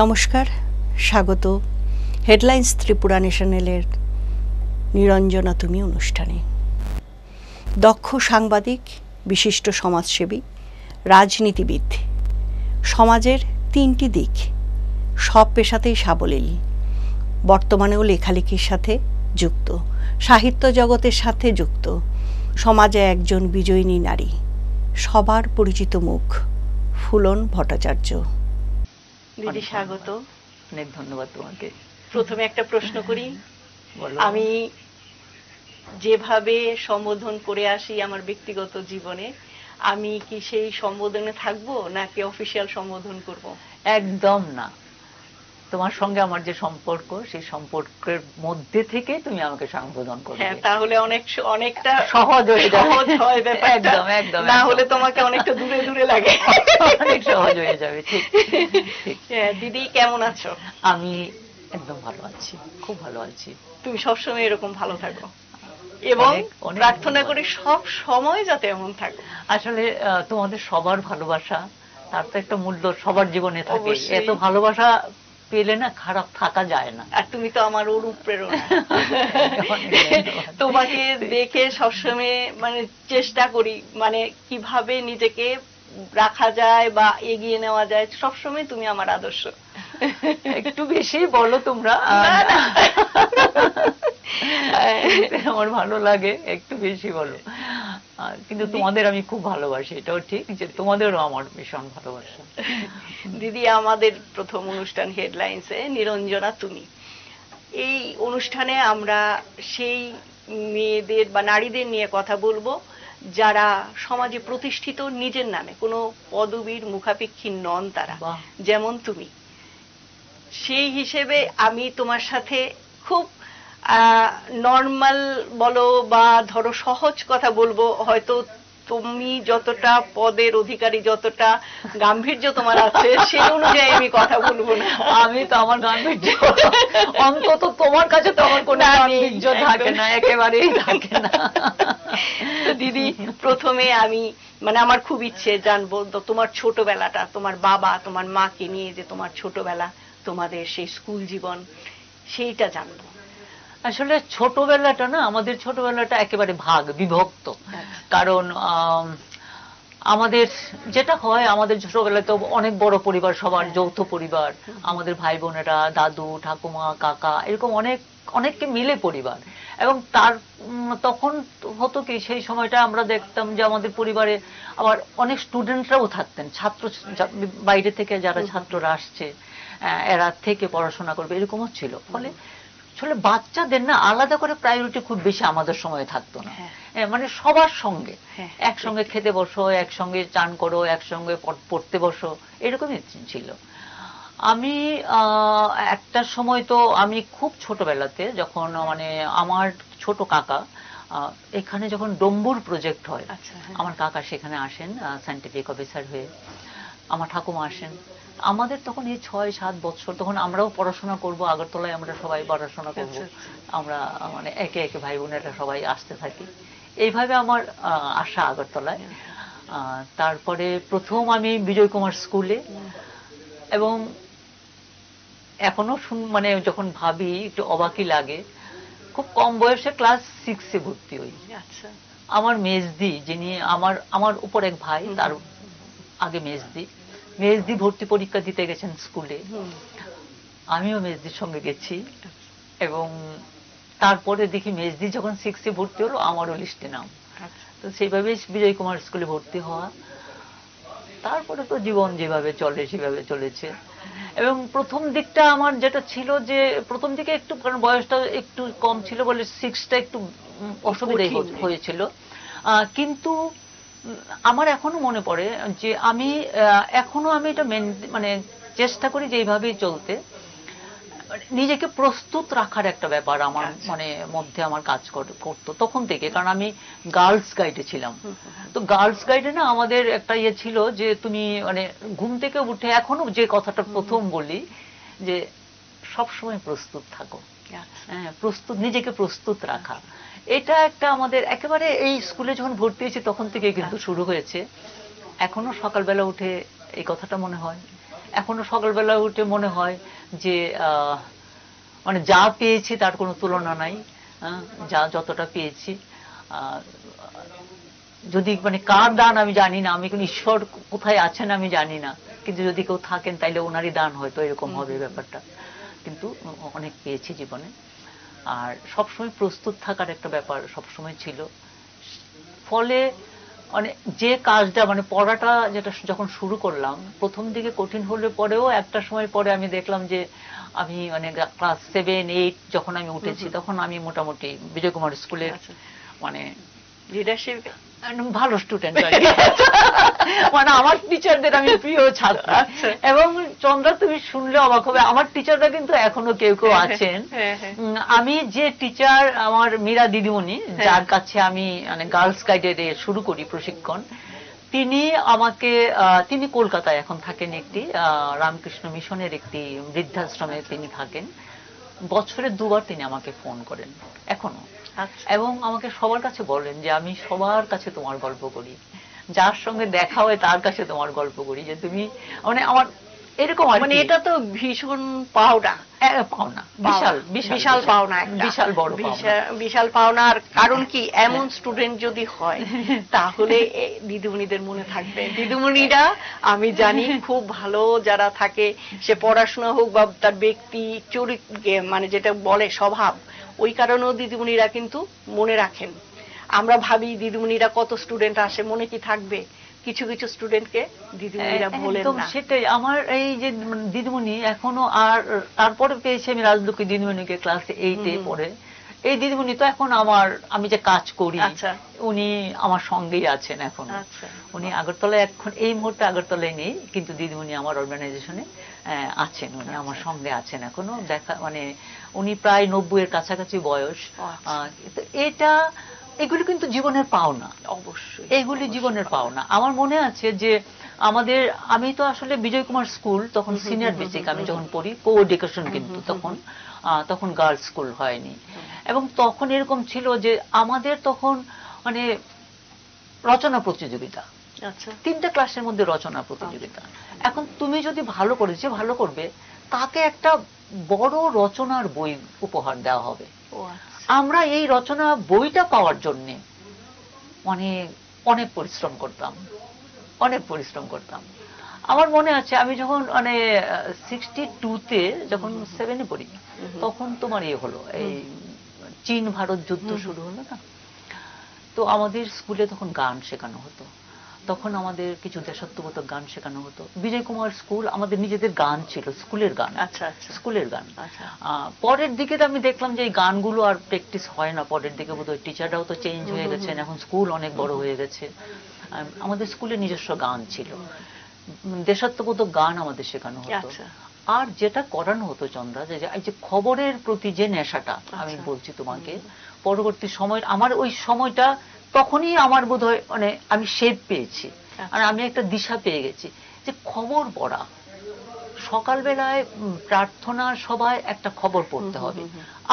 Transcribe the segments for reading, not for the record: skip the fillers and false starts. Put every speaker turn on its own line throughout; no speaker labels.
নমস্কার, স্বাগত হেডলাইন্স ত্রিপুরা ন্যাশনালের নিরঞ্জনা তুমি অনুষ্ঠানে। দক্ষ সাংবাদিক, বিশিষ্ট সমাজসেবী, রাজনীতিবিদ, সমাজের তিনটি দিক, সব পেশাতেই সাবলীল, বর্তমানেও লেখালেখির সাথে যুক্ত, সাহিত্য জগতের সাথে যুক্ত, সমাজে একজন বিজয়িনী নারী, সবার পরিচিত মুখ ফুলন ভট্টাচার্য। দিদি স্বাগত।
অনেক ধন্যবাদ তোমাকে।
প্রথমে একটা প্রশ্ন করি। আমি যেভাবে সম্বোধন করে আসি আমার ব্যক্তিগত জীবনে, আমি কি সেই সম্বোধনে থাকবো নাকি অফিসিয়াল সম্বোধন করব?
একদম না, তোমার সঙ্গে আমার যে সম্পর্ক, সেই সম্পর্কের মধ্যে থেকে তুমি আমাকে সম্বোধন করবে।
হ্যাঁ, তাহলে অনেকটা
সহজ হয়ে যাবে।
সহজ হয় ব্যাপারটা।
একদম একদম।
না হলে তোমাকে অনেকটা দূরে দূরে লাগে।
অনেক সহজ হয়ে যাবে। ঠিক ঠিক।
দিদি কেমন আছো?
আমি একদম ভালো আছি, খুব ভালো আছি।
তুমি সবসময় এরকম ভালো থাকো এবং প্রার্থনা করি সব সময় যাতে এমন থাকো।
আসলে তোমাদের সবার ভালোবাসা, তার তো একটা মূল্য সবার জীবনে থাকে। এত ভালোবাসা পেলে না খারাপ থাকা যায় না।
আর তুমি তো আমার অনুপ্রেরণা। তোমাকে দেখে সবসময় মানে চেষ্টা করি, মানে কিভাবে নিজেকে রাখা যায় বা এগিয়ে নেওয়া যায়, সবসময় তুমি আমার আদর্শ।
একটু বেশি বলো তোমরা, আমার ভালো লাগে, একটু বেশি বলো। কিন্তু তোমাদের আমি খুব ভালোবাসি, এটাও ঠিক যে তোমাদেরও আমার ভীষণ ভালোবাসা।
দিদি, আমাদের প্রথম অনুষ্ঠান হেডলাইন্সে নিরঞ্জনা তুমি, এই অনুষ্ঠানে আমরা সেই মেয়েদের বা নারীদের নিয়ে কথা বলবো যারা সমাজে প্রতিষ্ঠিত, নিজের নামে কোনো পদবীর মুখাপেক্ষী নন তারা, যেমন তুমি। সেই হিসেবে আমি তোমার সাথে খুব নর্মাল বলো বা ধরো সহজ কথা বলবো। হয়তো তুমি যতটা পদের অধিকারী, যতটা গাম্ভীর্য তোমার আছে, সেই অনুযায়ী আমি কথা বলবো না।
আমি তো আমার গাম্ভীর্য, অন্তত তোমার কাছে তো আমার কোনো গাম্ভীর্য থাকে না, একেবারেই থাকে না।
দিদি, প্রথমে আমি মানে আমার খুব ইচ্ছে জানবো তোমার ছোটবেলাটা, তোমার বাবা তোমার মাকে নিয়ে যে তোমার ছোটবেলা, তোমাদের সেই স্কুল জীবন, সেইটা জানবো।
আসলে ছোটবেলাটা না, আমাদের ছোটবেলাটা একেবারে বিভক্ত। কারণ আমাদের যেটা হয়, আমাদের ছোটবেলায় তো অনেক বড় পরিবার, সবার যৌথ পরিবার, আমাদের ভাই বোনেরা, দাদু ঠাকুমা কাকা, এরকম অনেককে মিলে পরিবার। এবং তখন হতো কি, সেই সময়টা আমরা দেখতাম যে আমাদের পরিবারে আবার অনেক স্টুডেন্টরাও থাকতেন, ছাত্র বাইরে থেকে যারা ছাত্ররা আসছে, এরা থেকে পড়াশোনা করবে, এরকমও ছিল। ফলে আসলে বাচ্চাদের না আলাদা করে প্রায়োরিটি খুব বেশি আমাদের সময় থাকতো না। মানে সবার সঙ্গে একসঙ্গে খেতে বসো, একসঙ্গে চান করো, একসঙ্গে পড়তে বসো, এরকমই ছিল। আমি একটা সময় তো আমি খুব ছোটবেলাতে, যখন মানে আমার ছোট কাকা এখানে যখন ডম্বুর প্রজেক্ট হয়, আমার কাকা সেখানে আসেন সায়েন্টিফিক অফিসার হয়ে, আমার ঠাকুমা আসেন। আমাদের তখন এই ৬-৭ বছর, তখন আমরাও পড়াশোনা করব, আগরতলায় আমরা সবাই পড়াশোনা করব। আমরা মানে একে একে ভাই বোনেরা সবাই আসতে থাকি, এইভাবে আমার আসা আগরতলায়। তারপরে প্রথম আমি বিজয় কুমার স্কুলে, এবং এখনো মানে যখন ভাবি একটু অবাকই লাগে, খুব কম বয়সে ক্লাস 6-এ ভর্তি হই। আমার মেজদি, যিনি আমার উপর এক ভাই, তার আগে মেজদি ভর্তি পরীক্ষা দিতে গেছেন স্কুলে, আমিও মেজদির সঙ্গে গেছি। এবং তারপরে দেখি মেজদি যখন 6-এ ভর্তি হলো, আমারও লিস্টে নাম। তো সেইভাবে বিজয় কুমার স্কুলে ভর্তি হওয়া। তারপরে তো জীবন যেভাবে চলে সেভাবে চলেছে। এবং প্রথম দিকটা আমার যেটা ছিল, যে প্রথম দিকে একটু, কারণ বয়সটা একটু কম ছিল বলে 6টা একটু অসুবিধাই হয়েছিল। কিন্তু আমার এখনো মনে পড়ে যে আমি এখনো এটা মানে চেষ্টা করি যে এইভাবেই চলতে। নিজেকে প্রস্তুত রাখার একটা ব্যাপার আমার মানে মধ্যে আমার কাজ করতো তখন থেকে, কারণ আমি গার্লস গাইডে ছিলাম। তো গার্লস গাইডে না আমাদের একটা ইয়ে ছিল যে তুমি মানে ঘুম থেকে উঠে, এখনো যে কথাটা প্রথম বলি, যে সবসময় প্রস্তুত থাকো। প্রস্তুত, নিজেকে প্রস্তুত রাখা, এটা একটা আমাদের একেবারে এই স্কুলে যখন ভর্তি হয়েছি তখন থেকে কিন্তু শুরু হয়েছে। এখনো সকালবেলা উঠে এই কথাটা মনে হয় এখনো সকালবেলা উঠে মনে হয় যে মানে যা পেয়েছি তার কোনো তুলনা নাই, যা যতটা পেয়েছি। যদি মানে কার দান আমি জানি না, আমি কোন ঈশ্বর কোথায় আছেন আমি জানি না, কিন্তু যদি কেউ থাকেন তাইলে ওনারই দান হয়তো এরকম হবে ব্যাপারটা। কিন্তু অনেক পেয়েছি জীবনে। আর সবসময় প্রস্তুত থাকার একটা ব্যাপার সবসময় ছিল। ফলে মানে যে কাজটা মানে পড়াটা যেটা যখন শুরু করলাম, প্রথম দিকে কঠিন হলে পরেও একটা সময় পরে আমি দেখলাম যে আমি মানে ক্লাস 7-8 যখন আমি উঠেছি তখন আমি মোটামুটি বিজয় কুমার স্কুলের মানে
লিডারশিপ
ভালো স্টুডেন্ট, মানে আমার টিচারদের আমি প্রিয় ছাত্র। এবং চন্দ্রা তুমি শুনলে অবাক হবে, আমার টিচাররা কিন্তু এখনো কেউ কেউ আছেন। আমি যে টিচার আমার মীরা দিদিমণি, যার কাছে আমি মানে গার্লস গাইডে শুরু করি প্রশিক্ষণ, তিনি আমাকে তিনি কলকাতায় এখন থাকেন, একটি রামকৃষ্ণ মিশনের একটি বৃদ্ধাশ্রমে তিনি থাকেন। বছরে 2 বার তিনি আমাকে ফোন করেন এখনো, এবং আমাকে সবার কাছে বলেন যে আমি সবার কাছে তোমার গল্প করি, যার সঙ্গে দেখা হয় তার কাছে তোমার গল্প করি, যে তুমি মানে আমার এরকম।
মানে এটা তো ভীষণ পাওনা,
পাওনা, বিশাল
বিশাল পাওনা,
বিশাল বড়
বিশাল পাওনা। আর কারণ কি, এমন স্টুডেন্ট যদি হয় তাহলে দিদিমণিদের মনে থাকবে। দিদিমণিরা আমি জানি খুব ভালো যারা থাকে, সে পড়াশোনা হোক বা তার ব্যক্তি চরিত্র মানে যেটা বলে স্বভাব, ওই কারণেও দিদিমণিরা কিন্তু মনে রাখেন। আমরা ভাবি দিদিমণিরা কত স্টুডেন্ট আসে, মনে কি থাকবে? কিছু কিছু স্টুডেন্টকে দিদিমণিরা বলেন না।
সেটাই আমার এই যে দিদিমণি এখনো। আর তারপরে পেয়েছি আমি রাজলক্ষ্মী দিদিমণিকে ক্লাস 8-এ পড়ে। এই দিদিমণি তো এখন আমার, আমি যে কাজ করি উনি আমার সঙ্গেই আছেন এখন। উনি আগরতলায়, এখন এই মুহূর্তে আগরতলায় নেই, কিন্তু দিদিমণি আমার অর্গানাইজেশনে আছেন, উনি আমার সঙ্গে আছেন এখনো। দেখা মানে উনি প্রায় 90-এর কাছাকাছি বয়স। এটা এগুলি কিন্তু জীবনের পাওনা, অবশ্যই এগুলি জীবনের পাওনা। আমার মনে আছে যে আমাদের, আমি তো আসলে বিজয় কুমার স্কুল তখন সিনিয়র বেসিক আমি যখন পড়ি, কো এডুকেশন, কিন্তু তখন গার্লস স্কুল হয়নি। এবং তখন এরকম ছিল যে আমাদের তখন মানে রচনা প্রতিযোগিতা, 3টে ক্লাসের মধ্যে রচনা প্রতিযোগিতা। এখন তুমি যদি ভালো করেছো, ভালো করবে, তাকে একটা বড় রচনার বই উপহার দেওয়া হবে। আমরা এই রচনা বইটা পাওয়ার জন্য মানে অনেক পরিশ্রম করতাম। আমার মনে আছে আমি যখন মানে 62-তে যখন 7-এ পড়ি, তখন তোমার হলো এই চীন ভারত যুদ্ধ শুরু হলো না, তো আমাদের স্কুলে তখন গান শেখানো হতো। তখন আমাদের কিছু দেশাত্মবোধক গান শেখানো হতো। বিজয় কুমার স্কুল আমাদের নিজেদের গান ছিল, স্কুলের গান। স্কুলের গান। পরের দিকে আমি দেখলাম যে এই গানগুলো আর প্র্যাকটিস হয় না। পরের দিকে বোধহয় টিচাররাও তো চেঞ্জ হয়ে গেছেন, এখন স্কুল অনেক বড় হয়ে গেছে। আমাদের স্কুলে নিজস্ব গান ছিল, দেশাত্মবোধক গান আমাদের শেখানো হতো। আর যেটা করানো হতো চন্দ্রা, যে এই যে খবরের প্রতি যে নেশাটা আমি বলছি তোমাকে, পরবর্তী সময় আমার ওই সময়টা তখনই আমার বোধহয় মানে আমি শেপ পেয়েছি, আর আমি একটা দিশা পেয়ে গেছি যে খবর পড়া। সকালবেলায় প্রার্থনার সভায় একটা খবর পড়তে হবে।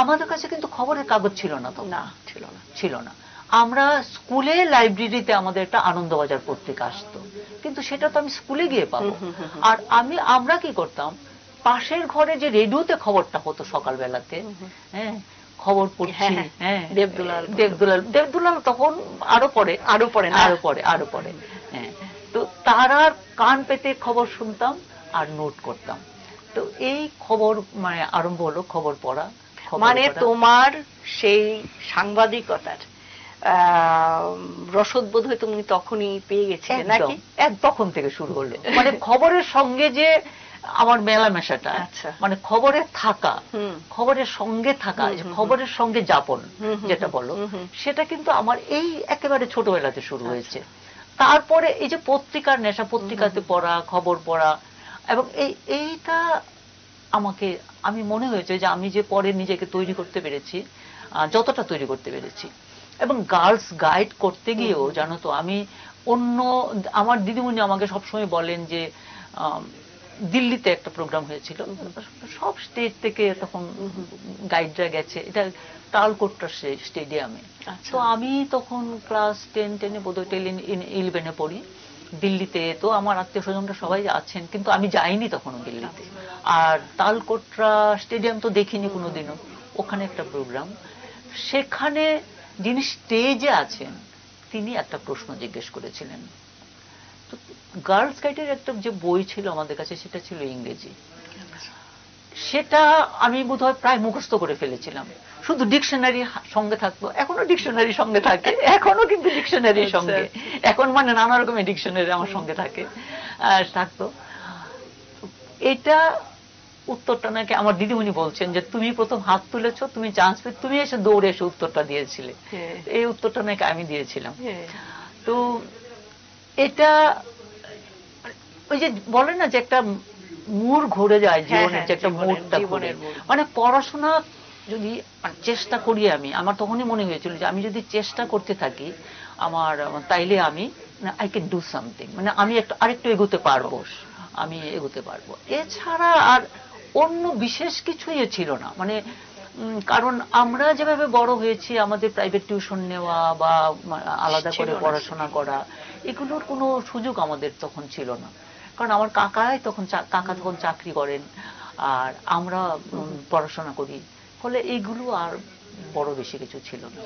আমাদের কাছে কিন্তু খবরের কাগজ ছিল না, তো ছিল না। আমরা স্কুলে লাইব্রেরিতে আমাদের একটা আনন্দবাজার পত্রিকা আসতো, কিন্তু সেটা তো আমি স্কুলে গিয়ে পাবো। আর আমরা কি করতাম, পাশের ঘরে যে রেডিওতে খবরটা হতো সকালবেলাতে, খবর পড়ছি, দেবদুলাল তখন আরো পরে, তো তারা কান পেতে খবর শুনতাম আর নোট করতাম। তো এই খবর মানে আরম্ভ হলো খবর পড়া।
মানে তোমার সেই সাংবাদিকতার রসদ বোধহয় তুমি তখনই পেয়ে গেছিলে নাকি?
তখন থেকে শুরু হলো মানে খবরের সঙ্গে যে আমার মেলামেশাটা, মানে খবরে থাকা, খবরের সঙ্গে থাকা, খবরের সঙ্গে যাপন যেটা বলো, সেটা কিন্তু আমার এই একেবারে ছোটবেলাতে শুরু হয়েছে। তারপরে এই যে পত্রিকার নেশা, পত্রিকাতে পড়া, খবর পড়া, এবং এইটা আমাকে, আমি মনে হয়েছে যে আমি যে পরে নিজেকে তৈরি করতে পেরেছি, যতটা তৈরি করতে পেরেছি। এবং গার্লস গাইড করতে গিয়েও জানো তো, আমি আমার দিদিমণি আমাকে সবসময় বলেন যে দিল্লিতে একটা প্রোগ্রাম হয়েছিল, সব স্টেজ থেকে তখন গাইডরা গেছে, এটা তালকোট্টা স্টেডিয়ামে। তো আমি তখন ক্লাস 10-এ বোধহয় 11-এ পড়ি। দিল্লিতে তো আমার আত্মীয় স্বজনরা সবাই আছেন, কিন্তু আমি যাইনি তখনও দিল্লিতে। আর তালকোটরা স্টেডিয়াম তো দেখিনি কোনোদিনও। ওখানে একটা প্রোগ্রাম, সেখানে যিনি স্টেজে আছেন তিনি একটা প্রশ্ন জিজ্ঞেস করেছিলেন। তো গার্লস গাইডের একটা যে বই ছিল আমাদের কাছে, সেটা ছিল ইংরেজি। সেটা আমি বোধহয় প্রায় মুখস্থ করে ফেলেছিলাম। শুধু ডিকশনারি সঙ্গে থাকতো, এখনো ডিকশনারি সঙ্গে থাকে, এখনো কিন্তু ডিকশনারি সঙ্গে, এখন মানে নানা রকমের ডিকশনারি আমার সঙ্গে থাকে থাকতো। এটা উত্তরটা নাকি আমার দিদিমণি বলছেন যে তুমি প্রথম হাত তুলেছো, তুমি চান্স পেয়ে তুমি এসে দৌড়ে এসে উত্তরটা দিয়েছিলে। এই উত্তরটা নাকি আমি দিয়েছিলাম। তো এটা ওই যে বলে না যে একটা মোড় ঘুরে যায় জীবনের, যে একটা মোড়টা ঘুরে, মানে পড়াশোনা যদি চেষ্টা করি আমি, আমার তখনই মনে হয়েছিল যে আমি যদি চেষ্টা করতে থাকি আমার তাইলে আমি আই ক্যান ডু সামথিং, মানে আমি আরেকটু এগোতে পারবো, আমি এগোতে পারবো। এছাড়া আর অন্য বিশেষ কিছুই ছিল না। মানে কারণ আমরা যেভাবে বড় হয়েছি, আমাদের প্রাইভেট টিউশন নেওয়া বা আলাদা করে পড়াশোনা করা, এগুলোর কোনো সুযোগ আমাদের তখন ছিল না। কারণ আমার কাকা তখন চাকরি করেন আর আমরা পড়াশোনা করি, ফলে এইগুলো আর বড় বেশি কিছু ছিল না।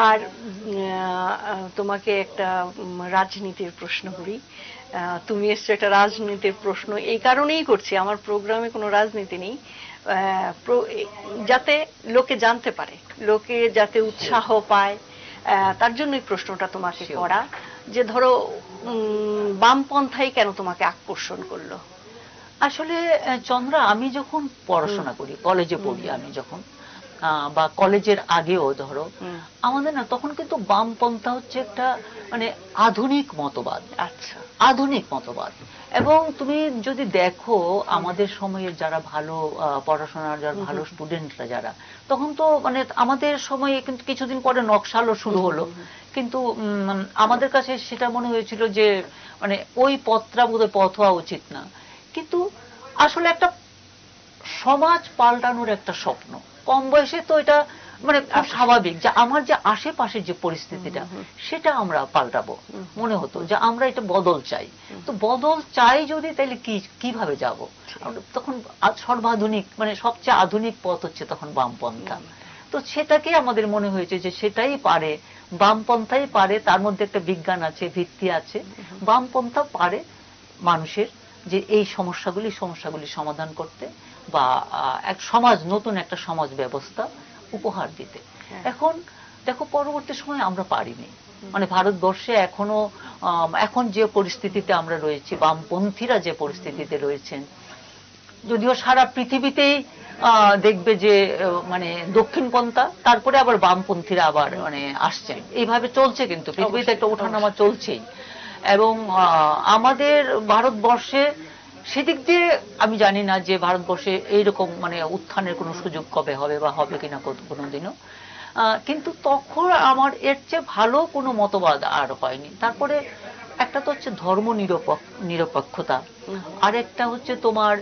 আর তোমাকে একটা রাজনীতির প্রশ্ন করি। তুমি এসছো একটা রাজনীতির প্রশ্ন এই কারণেই করছি, আমার প্রোগ্রামে কোনো রাজনীতি নেই, যাতে লোকে জানতে পারে, লোকে যাতে উৎসাহ পায়, তার জন্য এই প্রশ্নটা তোমাকে করা। যে ধরো বামপন্থাই কেন তোমাকে আকর্ষণ করলো?
আসলে চন্দ্রা, আমি যখন পড়াশোনা করি, কলেজে পড়ি, আমি যখন বা কলেজের আগেও ধরো আমাদের না তখন কিন্তু বামপন্থা হচ্ছে একটা মানে আধুনিক মতবাদ।
আচ্ছা,
আধুনিক মতবাদ। এবং তুমি যদি দেখো আমাদের সময়ের যারা ভালো পড়াশোনার যারা ভালো স্টুডেন্টরা যারা, তখন তো মানে আমাদের সময়ে কিন্তু কিছুদিন পরে নকশালও শুরু হলো, কিন্তু আমাদের কাছে সেটা মনে হয়েছিল যে মানে ওই পথটা বোধহয় পথ হওয়া উচিত না। কিন্তু আসলে একটা সমাজ পাল্টানোর একটা স্বপ্ন, কম বয়সে তো এটা মানে খুব স্বাভাবিক যে আমার যে আশেপাশের যে পরিস্থিতিটা সেটা আমরা পাল্টাবো, মনে হতো যে আমরা এটা বদল চাই। তো বদল চাই যদি, তাইলে কিভাবে যাব? তখন সর্বাধুনিক মানে সবচেয়ে আধুনিক পথ হচ্ছে তখন বামপন্থা। তো সেটাকে আমাদের মনে হয়েছে যে সেটাই পারে, বামপন্থাই পারে, তার মধ্যে একটা বিজ্ঞান আছে, ভিত্তি আছে। বামপন্থা পারে মানুষের যে এই সমস্যাগুলি সমাধান করতে বা এক সমাজ, নতুন একটা সমাজ ব্যবস্থা উপহার দিতে। এখন দেখো পরবর্তী সময় আমরা পারিনি, মানে ভারতবর্ষে এখনো এখন যে পরিস্থিতিতে আমরা রয়েছি, বামপন্থীরা যে পরিস্থিতিতে রয়েছেন, যদিও সারা পৃথিবীতেই দেখবে যে মানে দক্ষিণপন্থা, তারপরে আবার বামপন্থীরা আবার মানে আসছেন, এইভাবে চলছে, কিন্তু পৃথিবীতে একটা ওঠানামা চলছেই। এবং আমাদের ভারতবর্ষে সেদিক দিয়ে আমি জানি না যে ভারতবর্ষে এইরকম মানে উত্থানের কোনো সুযোগ কবে হবে বা হবে কিনা কোনোদিনও, কিন্তু তখন আমার এর চেয়ে ভালো কোনো মতবাদ আর হয়নি। তারপরে একটা তো হচ্ছে ধর্ম নিরপেক্ষতা, আর একটা হচ্ছে তোমার,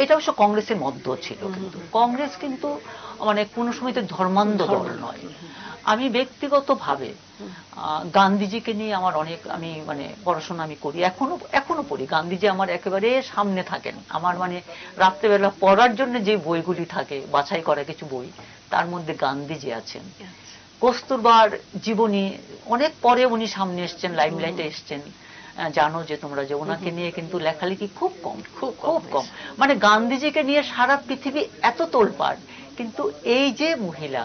এটা অবশ্য কংগ্রেসের মধ্যে ছিল, কিন্তু কংগ্রেস কিন্তু মানে কোনো সময় তো ধর্মান্ধ দল নয়। আমি ব্যক্তিগতভাবে গান্ধীজিকে নিয়ে আমার অনেক, আমি মানে পড়াশোনা আমি করি, এখনো পড়ি। গান্ধীজি আমার একেবারে সামনে থাকেন, আমার মানে রাত্রেবেলা পড়ার জন্য যে বইগুলি থাকে, বাছাই করা কিছু বই, তার মধ্যে গান্ধীজি আছেন। কস্তুরবার জীবনী অনেক পরে উনি সামনে এসছেন, লাইমলাইটে এসছেন। জানো যে তোমরা যে ওনাকে নিয়ে কিন্তু লেখালেখি খুব কম, খুব কম। মানে গান্ধীজিকে নিয়ে সারা পৃথিবী এত তোলপাড়, কিন্তু এই যে মহিলা,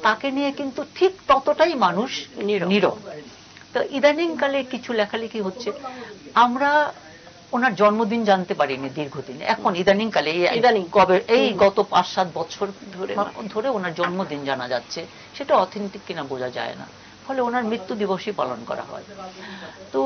তাকে নিয়ে কিন্তু ঠিক ততটাই মানুষ নীরব। তো ইদানিং কালে কিছু লেখালেখি হচ্ছে, আমরা ওনার জন্মদিন জানতে পারিনি দীর্ঘদিন, এখন ইদানিং কালে এই গত ৫-৭ বছর ধরে ওনার জন্মদিন জানা যাচ্ছে, সেটা অথেন্টিক কিনা বোঝা যায় না, ফলে ওনার মৃত্যু দিবসই পালন করা হয়। তো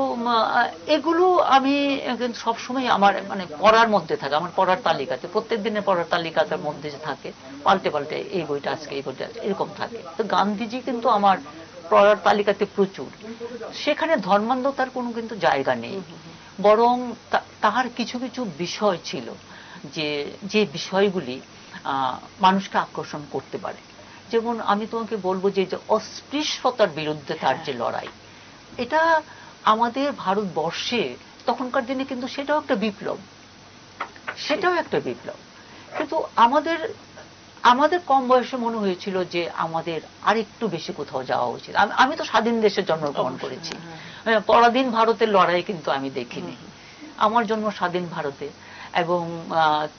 এগুলো আমি কিন্তু সবসময় আমার মানে পড়ার মধ্যে থাকে, আমার পড়ার তালিকাতে, প্রত্যেক দিনের পড়ার তালিকাটার মধ্যে যে থাকে, পাল্টে পাল্টে এই বইটা আজকে, এই বইটা এরকম থাকে। তো গান্ধীজি কিন্তু আমার পড়ার তালিকাতে প্রচুর, সেখানে ধর্মান্ধতার কোনো কিন্তু জায়গা নেই, বরং তাহার কিছু কিছু বিষয় ছিল যে বিষয়গুলি মানুষকে আকর্ষণ করতে পারে। যেমন আমি তোমাকে বলবো যে অস্পৃশ্যতার বিরুদ্ধে তার যে লড়াই, এটা আমাদের ভারতবর্ষে তখনকার দিনে কিন্তু সেটাও একটা বিপ্লব, সেটাও একটা বিপ্লব। কিন্তু আমাদের আমাদের কম বয়সে মনে হয়েছিল যে আমাদের আরেকটু বেশি কোথাও যাওয়া উচিত। আমি তো স্বাধীন দেশে জন্মগ্রহণ করেছি, পরাধীন ভারতের লড়াই কিন্তু আমি দেখিনি। আমার জন্ম স্বাধীন ভারতে, এবং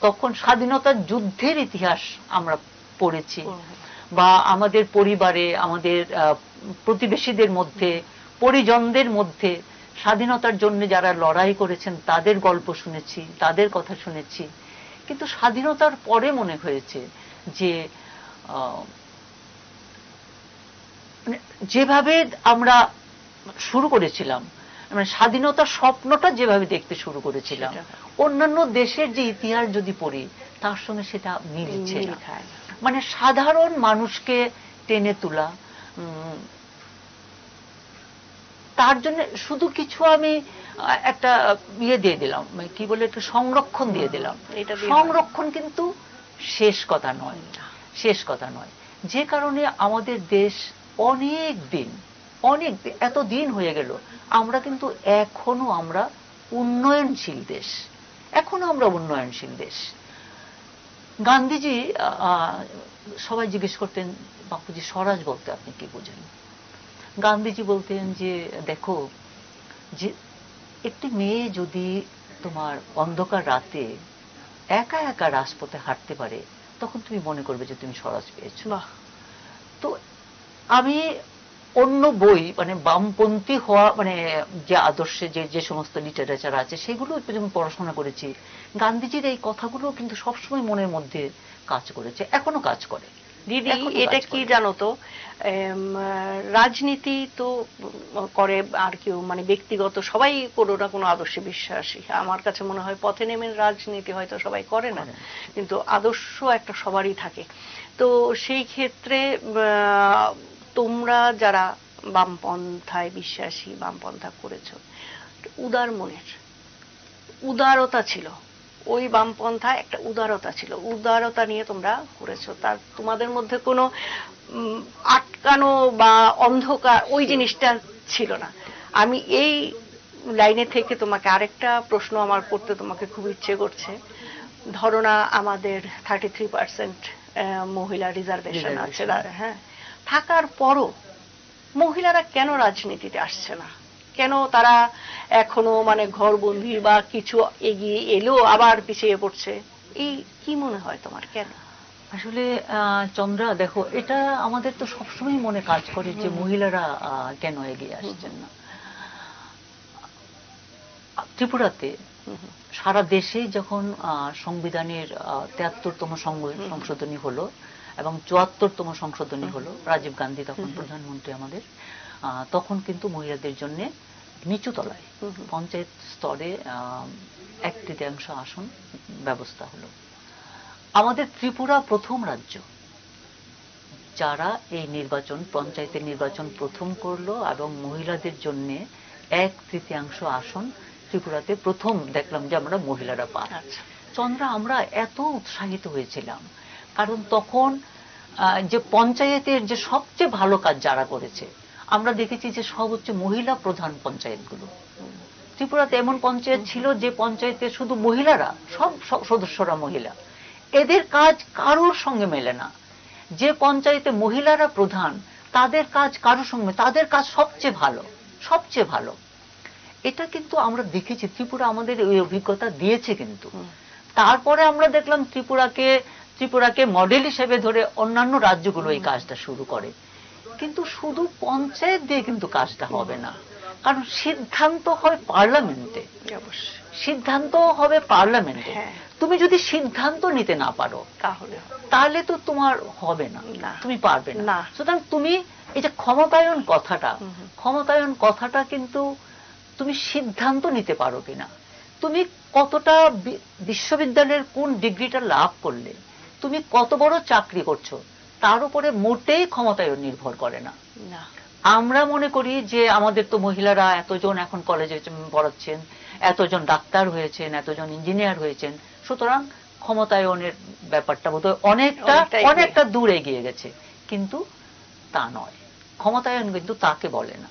তখন স্বাধীনতার যুদ্ধের ইতিহাস আমরা পড়েছি, বা আমাদের পরিবারে, আমাদের প্রতিবেশীদের মধ্যে, পরিজনদের মধ্যে স্বাধীনতার জন্য যারা লড়াই করেছেন তাদের গল্প শুনেছি, তাদের কথা শুনেছি। কিন্তু স্বাধীনতার পরে মনে হয়েছে যে যেভাবে আমরা শুরু করেছিলাম, মানে স্বাধীনতার স্বপ্নটা যেভাবে দেখতে শুরু করেছিলাম, অন্যান্য দেশের যে ইতিহাস যদি পড়ি তার সঙ্গে সেটা মিলছে না। মানে সাধারণ মানুষকে টেনে তোলা, তার জন্য শুধু কিছু আমি একটা ইয়ে দিয়ে দিলাম, কি বলে, একটা সংরক্ষণ দিয়ে দিলাম। সংরক্ষণ কিন্তু শেষ কথা নয়, শেষ কথা নয়। যে কারণে আমাদের দেশ অনেক দিন এত দিন হয়ে গেল, আমরা কিন্তু এখনো আমরা উন্নয়নশীল দেশ, এখনো আমরা উন্নয়নশীল দেশ। গান্ধীজি, সবাই জিজ্ঞেস করতেন, বাপুজি স্বরাজ বলতে আপনি কি বোঝেন? গান্ধীজি বলতেন যে দেখো, যে একটি মেয়ে যদি তোমার অন্ধকার রাতে একা একা রাজপথে হাঁটতে পারে, তখন তুমি মনে করবে যে তুমি স্বরাজ পেয়েছো। তো আমি অন্য বই, মানে বামপন্থী হওয়া, মানে যে আদর্শে যে সমস্ত লিটারেচার আছে সেগুলো যখন পড়াশোনা করেছি, গান্ধীজির এই কথাগুলো কিন্তু সবসময় মনের মধ্যে কাজ করেছে, এখনো কাজ করে।
দিদি, এটা কি জানো তো, রাজনীতি তো করে আর কেউ, মানে ব্যক্তিগত সবাই কোনো না কোনো আদর্শে বিশ্বাসী। আমার কাছে মনে হয় পথে নেমে রাজনীতি হয়তো সবাই করে না, কিন্তু আদর্শ একটা সবারই থাকে। তো সেই ক্ষেত্রে তোমরা যারা বামপন্থায় বিশ্বাসী, বামপন্থা করেছো, উদার মনের, উদারতা ছিল ওই বামপন্থা, একটা উদারতা ছিল, উদারতা নিয়ে তোমরা করেছো। তার তোমাদের মধ্যে কোনো আটকানো বা অন্ধকার ওই জিনিসটা ছিল না। আমি এই লাইনে থেকে তোমাকে আরেকটা প্রশ্ন আমার করতে তোমাকে খুব ইচ্ছে করছে। ধরো না আমাদের 33% মহিলা রিজার্ভেশন আছে, হ্যাঁ, থাকার পরও মহিলারা কেন রাজনীতিতে আসছে না? কেন তারা এখনো মানে ঘরবন্দি বা কিছু এগিয়ে এলো আবার পিছিয়ে পড়ছে? এই কি মনে হয় তোমার, কেন?
আসলে চন্দ্রা, দেখো, এটা আমাদের তো সবসময় মনে কাজ করে যে মহিলারা কেন এগিয়ে আসছেন না। ত্রিপুরাতে সারা দেশে যখন সংবিধানের 73তম সংশোধনী হলো এবং 74তম সংশোধনী হলো, রাজীব গান্ধী তখন প্রধানমন্ত্রী আমাদের, তখন কিন্তু মহিলাদের জন্য নিচু তলায় পঞ্চায়েত স্তরে 1/3 আসন ব্যবস্থা হলো। আমাদের ত্রিপুরা প্রথম রাজ্য যারা এই নির্বাচন, পঞ্চায়েতের নির্বাচন প্রথম করলো, এবং মহিলাদের জন্য 1/3 আসন ত্রিপুরাতে প্রথম দেখলাম যে আমরা মহিলারা পাই। চন্দ্রা, আমরা এত উৎসাহিত হয়েছিলাম, কারণ তখন যে পঞ্চায়েতের যে সবচেয়ে ভালো কাজ যারা করেছে, আমরা দেখেছি যে সব হচ্ছে মহিলা প্রধান পঞ্চায়েতগুলো। ত্রিপুরাতে এমন পঞ্চায়েত ছিল যে পঞ্চায়েতে শুধু মহিলারা, সব সদস্যরা মহিলা, এদের কাজ কারোর সঙ্গে মেলে না। যে পঞ্চায়েতে মহিলারা প্রধান, তাদের কাজ কারোর সঙ্গে, তাদের কাজ সবচেয়ে ভালো, সবচেয়ে ভালো। এটা কিন্তু আমরা দেখেছি, ত্রিপুরা আমাদের ওই অভিজ্ঞতা দিয়েছে। কিন্তু তারপরে আমরা দেখলাম ত্রিপুরাকে মডেল হিসেবে ধরে অন্যান্য রাজ্যগুলো এই কাজটা শুরু করে। কিন্তু শুধু পঞ্চায়েত দিয়ে কিন্তু কাজটা হবে না, কারণ সিদ্ধান্ত হয় পার্লামেন্টে, সিদ্ধান্ত হবে পার্লামেন্টে। তুমি যদি সিদ্ধান্ত নিতে না পারো তাহলে তো তোমার হবে না, তুমি পারবে না। সুতরাং তুমি এই যে ক্ষমতায়ন কথাটা কিন্তু তুমি সিদ্ধান্ত নিতে পারো কিনা, তুমি কতটা বিশ্ববিদ্যালয়ের কোন ডিগ্রিটা লাভ করলে, তুমি কত বড় চাকরি করছো, তার উপরে মোটেই ক্ষমতায়ন নির্ভর করে না। আমরা মনে করি যে আমাদের তো মহিলারা এতজন এখন কলেজে পড়াচ্ছেন, এতজন ডাক্তার হয়েছেন, এতজন ইঞ্জিনিয়ার হয়েছেন, সুতরাং ক্ষমতায়নের ব্যাপারটা বোধহয় অনেকটা দূর এগিয়ে গেছে। কিন্তু তা নয়, ক্ষমতায়ন কিন্তু তাকে বলে না।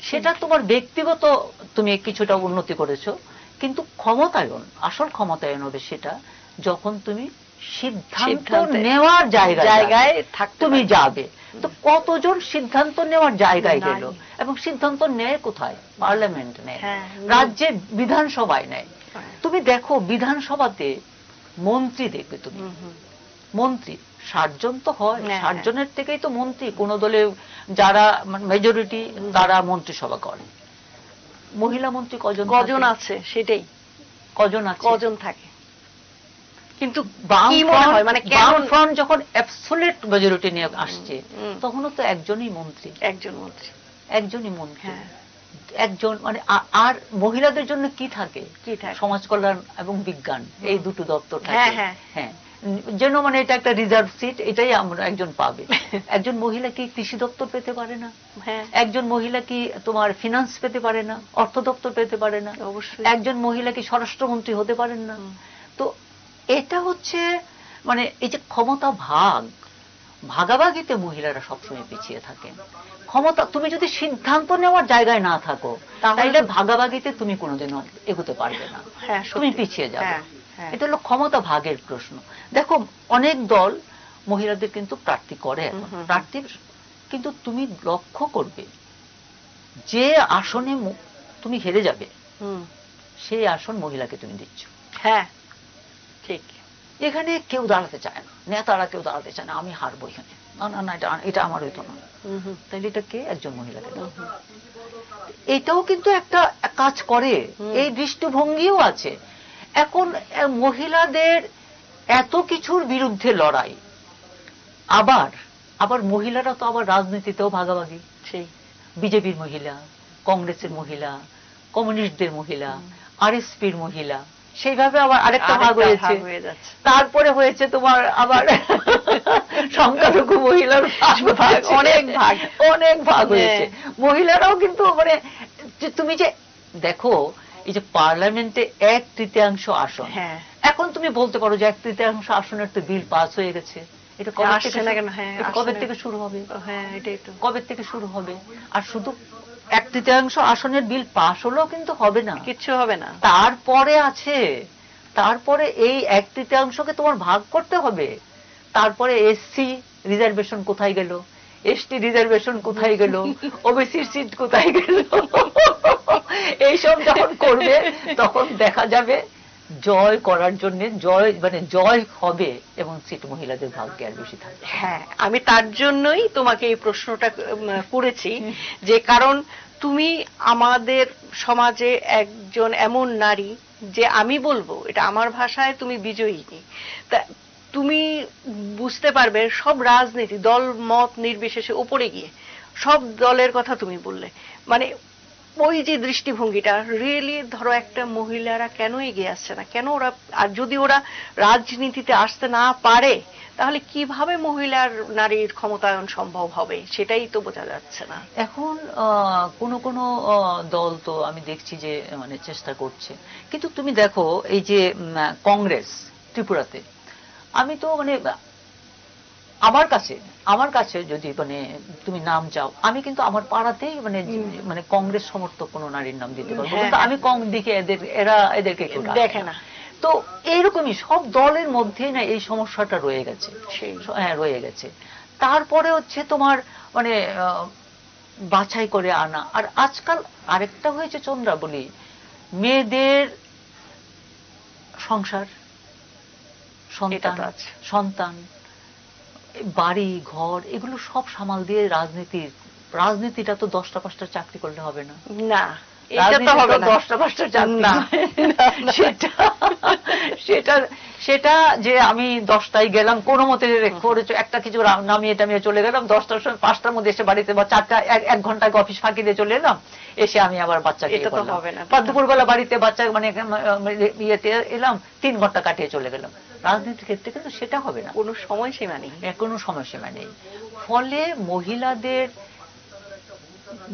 সেটা তোমার ব্যক্তিগত, তুমি কিছুটা উন্নতি করেছো, কিন্তু ক্ষমতায়ন, আসল ক্ষমতায়ন হবে সেটা যখন তুমি সিদ্ধান্ত নেওয়ার জায়গায় তুমি যাবে। তো কতজন সিদ্ধান্ত নেওয়ার জায়গায় গেল, এবং সিদ্ধান্ত নেয় কোথায়? পার্লামেন্ট নেয়, রাজ্যে বিধানসভায় নেয়। তুমি দেখো বিধানসভাতে মন্ত্রী দেখবে, তুমি মন্ত্রী 60 জন তো হয়, 60 জনের থেকেই তো মন্ত্রী। কোন দলে যারা মেজরিটি তারা মন্ত্রিসভা করে। মহিলা মন্ত্রী কজন
আছে? সেটাই,
কজন থাকে?
কিন্তু কি মনে হয়, মানে
বামফ্রন্ট যখন অ্যাবসলিউট মেজরিটি নিয়ে আসছে, তখনও তো একজনই মন্ত্রী। একজন, মানে আর মহিলাদের জন্য কি থাকে? সমাজ কল্যাণ এবং বিজ্ঞান, এই দুটো দপ্তর থাকে। হ্যাঁ, যেন মানে এটা একটা রিজার্ভ সিট, এটাই আমরা একজন পাবে। একজন মহিলা কি কৃষি দপ্তর পেতে পারে না? একজন মহিলা কি তোমার ফিনান্স পেতে পারে না? অর্থ দপ্তর পেতে পারে না? অবশ্যই। একজন মহিলা কি স্বরাষ্ট্রমন্ত্রী হতে পারেন না? তো এটা হচ্ছে মানে এই যে ক্ষমতা ভাগাভাগিতে মহিলারা সবসময় পিছিয়ে থাকেন। ক্ষমতা, তুমি যদি সিদ্ধান্ত নেওয়ার জায়গায় না থাকো, তাহলে ভাগাভাগিতে তুমি কোনোদিনও এগোতে পারবে না, তুমি পিছিয়ে যাবে। এটা হলো ক্ষমতা ভাগের প্রশ্ন। দেখো অনেক দল মহিলাদের কিন্তু প্রার্থী করে, প্রার্থী, কিন্তু তুমি লক্ষ্য করবে যে আসনে তুমি হেরে যাবে, সেই আসন মহিলাকে তুমি দিচ্ছ।
হ্যাঁ ঠিক।
এখানে কেউ দাঁড়াতে চায় না, নেতারা কেউ দাঁড়াতে চায় না, আমি হারবো এখানে, না না না, এটা আমার হইতো না। তাইলে এটা কে? একজন মহিলাকে দাও। এটাও কিন্তু একটা কাজ করে, এই দৃষ্টিভঙ্গিও আছে। এখন মহিলাদের এত কিছুর বিরুদ্ধে লড়াই, আবার মহিলারা তো আবার রাজনীতিতেও ভাগাভাগি। সেই বিজেপির মহিলা, কংগ্রেসের মহিলা, কমিউনিস্টদের মহিলা, আরএসপির মহিলা, সেইভাবে আবার আরেকটা ভাগ হয়েছে। তারপরে হয়েছে তোমার আবার সংখ্যালঘু মহিলার অনেক ভাগ হয়েছে। মহিলারাও কিন্তু মানে তুমি যে দেখো, এই যে পার্লামেন্টে 1/3 আসন, এখন তুমি বলতে পারো যে 1/3 আসনের তো বিল পাস হয়ে গেছে। এটা কবে থেকে শুরু হবে? কবে থেকে শুরু হবে? আর শুধু 1/3 আসনের বিল পাস হলেও কিন্তু হবে না,
কিচ্ছু হবে না।
তারপরে এই 1/3কে তোমার ভাগ করতে হবে। তারপরে এসসি রিজার্ভেশন কোথায় গেল, এসটি রিজার্ভেশন কোথায় গেল, ওবিসির সিট কোথায় গেল, এইসব যখন করবে তখন দেখা যাবে জয় করার জন্য জয় হবে, এবং সিট মহিলাদের ভাগ্যে আর বেশি থাকবে।
হ্যাঁ, আমি তার জন্যই তোমাকে এই প্রশ্নটা করেছি, যে কারণ তুমি আমাদের সমাজে একজন এমন নারী যে আমি বলবো, এটা আমার ভাষায় তুমি বিজয়িনী। তা তুমি বুঝতে পারবে সব রাজনীতি দল মত নির্বিশেষে উপরে গিয়ে সব দলের কথা তুমি বললে, মানে ওই যে দৃষ্টিভঙ্গিটা রিয়েলি, ধরো একটা মহিলারা কেন এগিয়ে আসছে না, কেন ওরা, আর যদি ওরা রাজনীতিতে আসতে না পারে তাহলে কিভাবে নারীর ক্ষমতায়ন সম্ভব হবে, সেটাই তো বোঝা যাচ্ছে না।
এখন কোন দল তো আমি দেখছি যে মানে চেষ্টা করছে, কিন্তু তুমি দেখো এই যে কংগ্রেস ত্রিপুরাতে, আমি তো মানে আমার কাছে যদি মানে তুমি নাম চাও, আমি কিন্তু আমার পাড়াতেই মানে কংগ্রেস সমর্থক কোন নারীর নাম দিতে পারবো, কিন্তু আমি কম দিকে এদেরকে কেউ দেখে না। তো এইরকমই সব দলের মধ্যে না এই সমস্যাটা রয়ে গেছে। হ্যাঁ, রয়ে গেছে। তারপরে হচ্ছে তোমার মানে বাছাই করে আনা। আর আজকাল আরেকটা হয়েছে চন্দ্রা, বলি, মেয়েদের সংসার, সন্তান, বাড়ি ঘর, এগুলো সব সামাল দিয়ে রাজনীতিটা তো 10টা 5টা চাকরি করলে হবে না।
না,
10টা 5টা চাকরি না, সেটা যে আমি 10টায় গেলাম কোনো মতে একটা কিছু নামিয়ে টামিয়ে চলে গেলাম, 10টার সময় 5টার মধ্যে এসে বাড়িতে, বা 4টা 1 ঘন্টা অফিস ফাঁকি দিয়ে চলে এলাম, এসে আমি আবার বাচ্চাকে বা দুপুরবেলা বাড়িতে বাচ্চা মানে ইয়েতে এলাম, 3 ঘন্টা কাটিয়ে চলে গেলাম। রাজনীতির ক্ষেত্রে কিন্তু সেটা হবে না,
কোনো সময়সীমা নেই,
কোনো সময়সীমা নেই। ফলে মহিলাদের,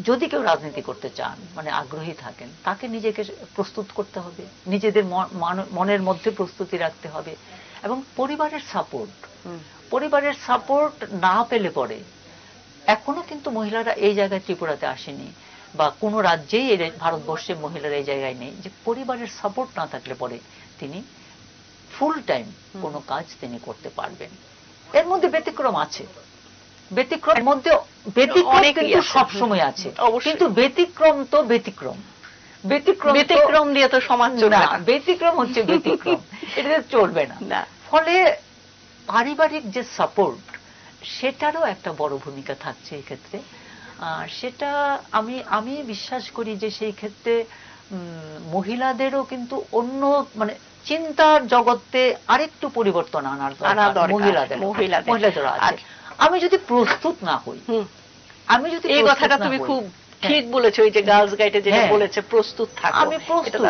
যদি কেউ রাজনীতি করতে চান, মানে আগ্রহী থাকেন, তাকে নিজেকে প্রস্তুত করতে হবে, নিজেদের মনের মধ্যে প্রস্তুতি রাখতে হবে, এবং পরিবারের সাপোর্ট না পেলে পরে, এখনো কিন্তু মহিলারা এই জায়গায় ত্রিপুরাতে আসেনি। বা কোনো রাজ্যেই ভারতবর্ষে মহিলারা এই জায়গায় নেই যে পরিবারের সাপোর্ট না থাকলে পরে তিনি ফুল টাইম কোনো কাজ তিনি করতে পারবেন। এর মধ্যে ব্যতিক্রম আছে, ব্যতিক্রমের মধ্যে ব্যতিক্রম কিন্তু সবসময় আছে, কিন্তু ব্যতিক্রম তো ব্যতিক্রম, ব্যতিক্রম দিয়ে তো সমাজ চলবে না, ব্যতিক্রম হচ্ছে ব্যতিক্রম, এটা চলবে না। ফলে পারিবারিক যে সাপোর্ট সেটারও একটা বড় ভূমিকা থাকছে এই ক্ষেত্রে। সেটা আমি বিশ্বাস করি যে সেই ক্ষেত্রে মহিলাদেরও কিন্তু অন্য মানে চিন্তার জগতে আরেকটু পরিবর্তন আনার দরকার মহিলাদের আছে। আমি যদি প্রস্তুত না হই, আমি যদি
এই কথাটা তুমি খুব ঠিক বলেছো, ওই যে গার্লস গাইডে যেটা বলেছে প্রস্তুত থাকো,
আমি প্রস্তুত,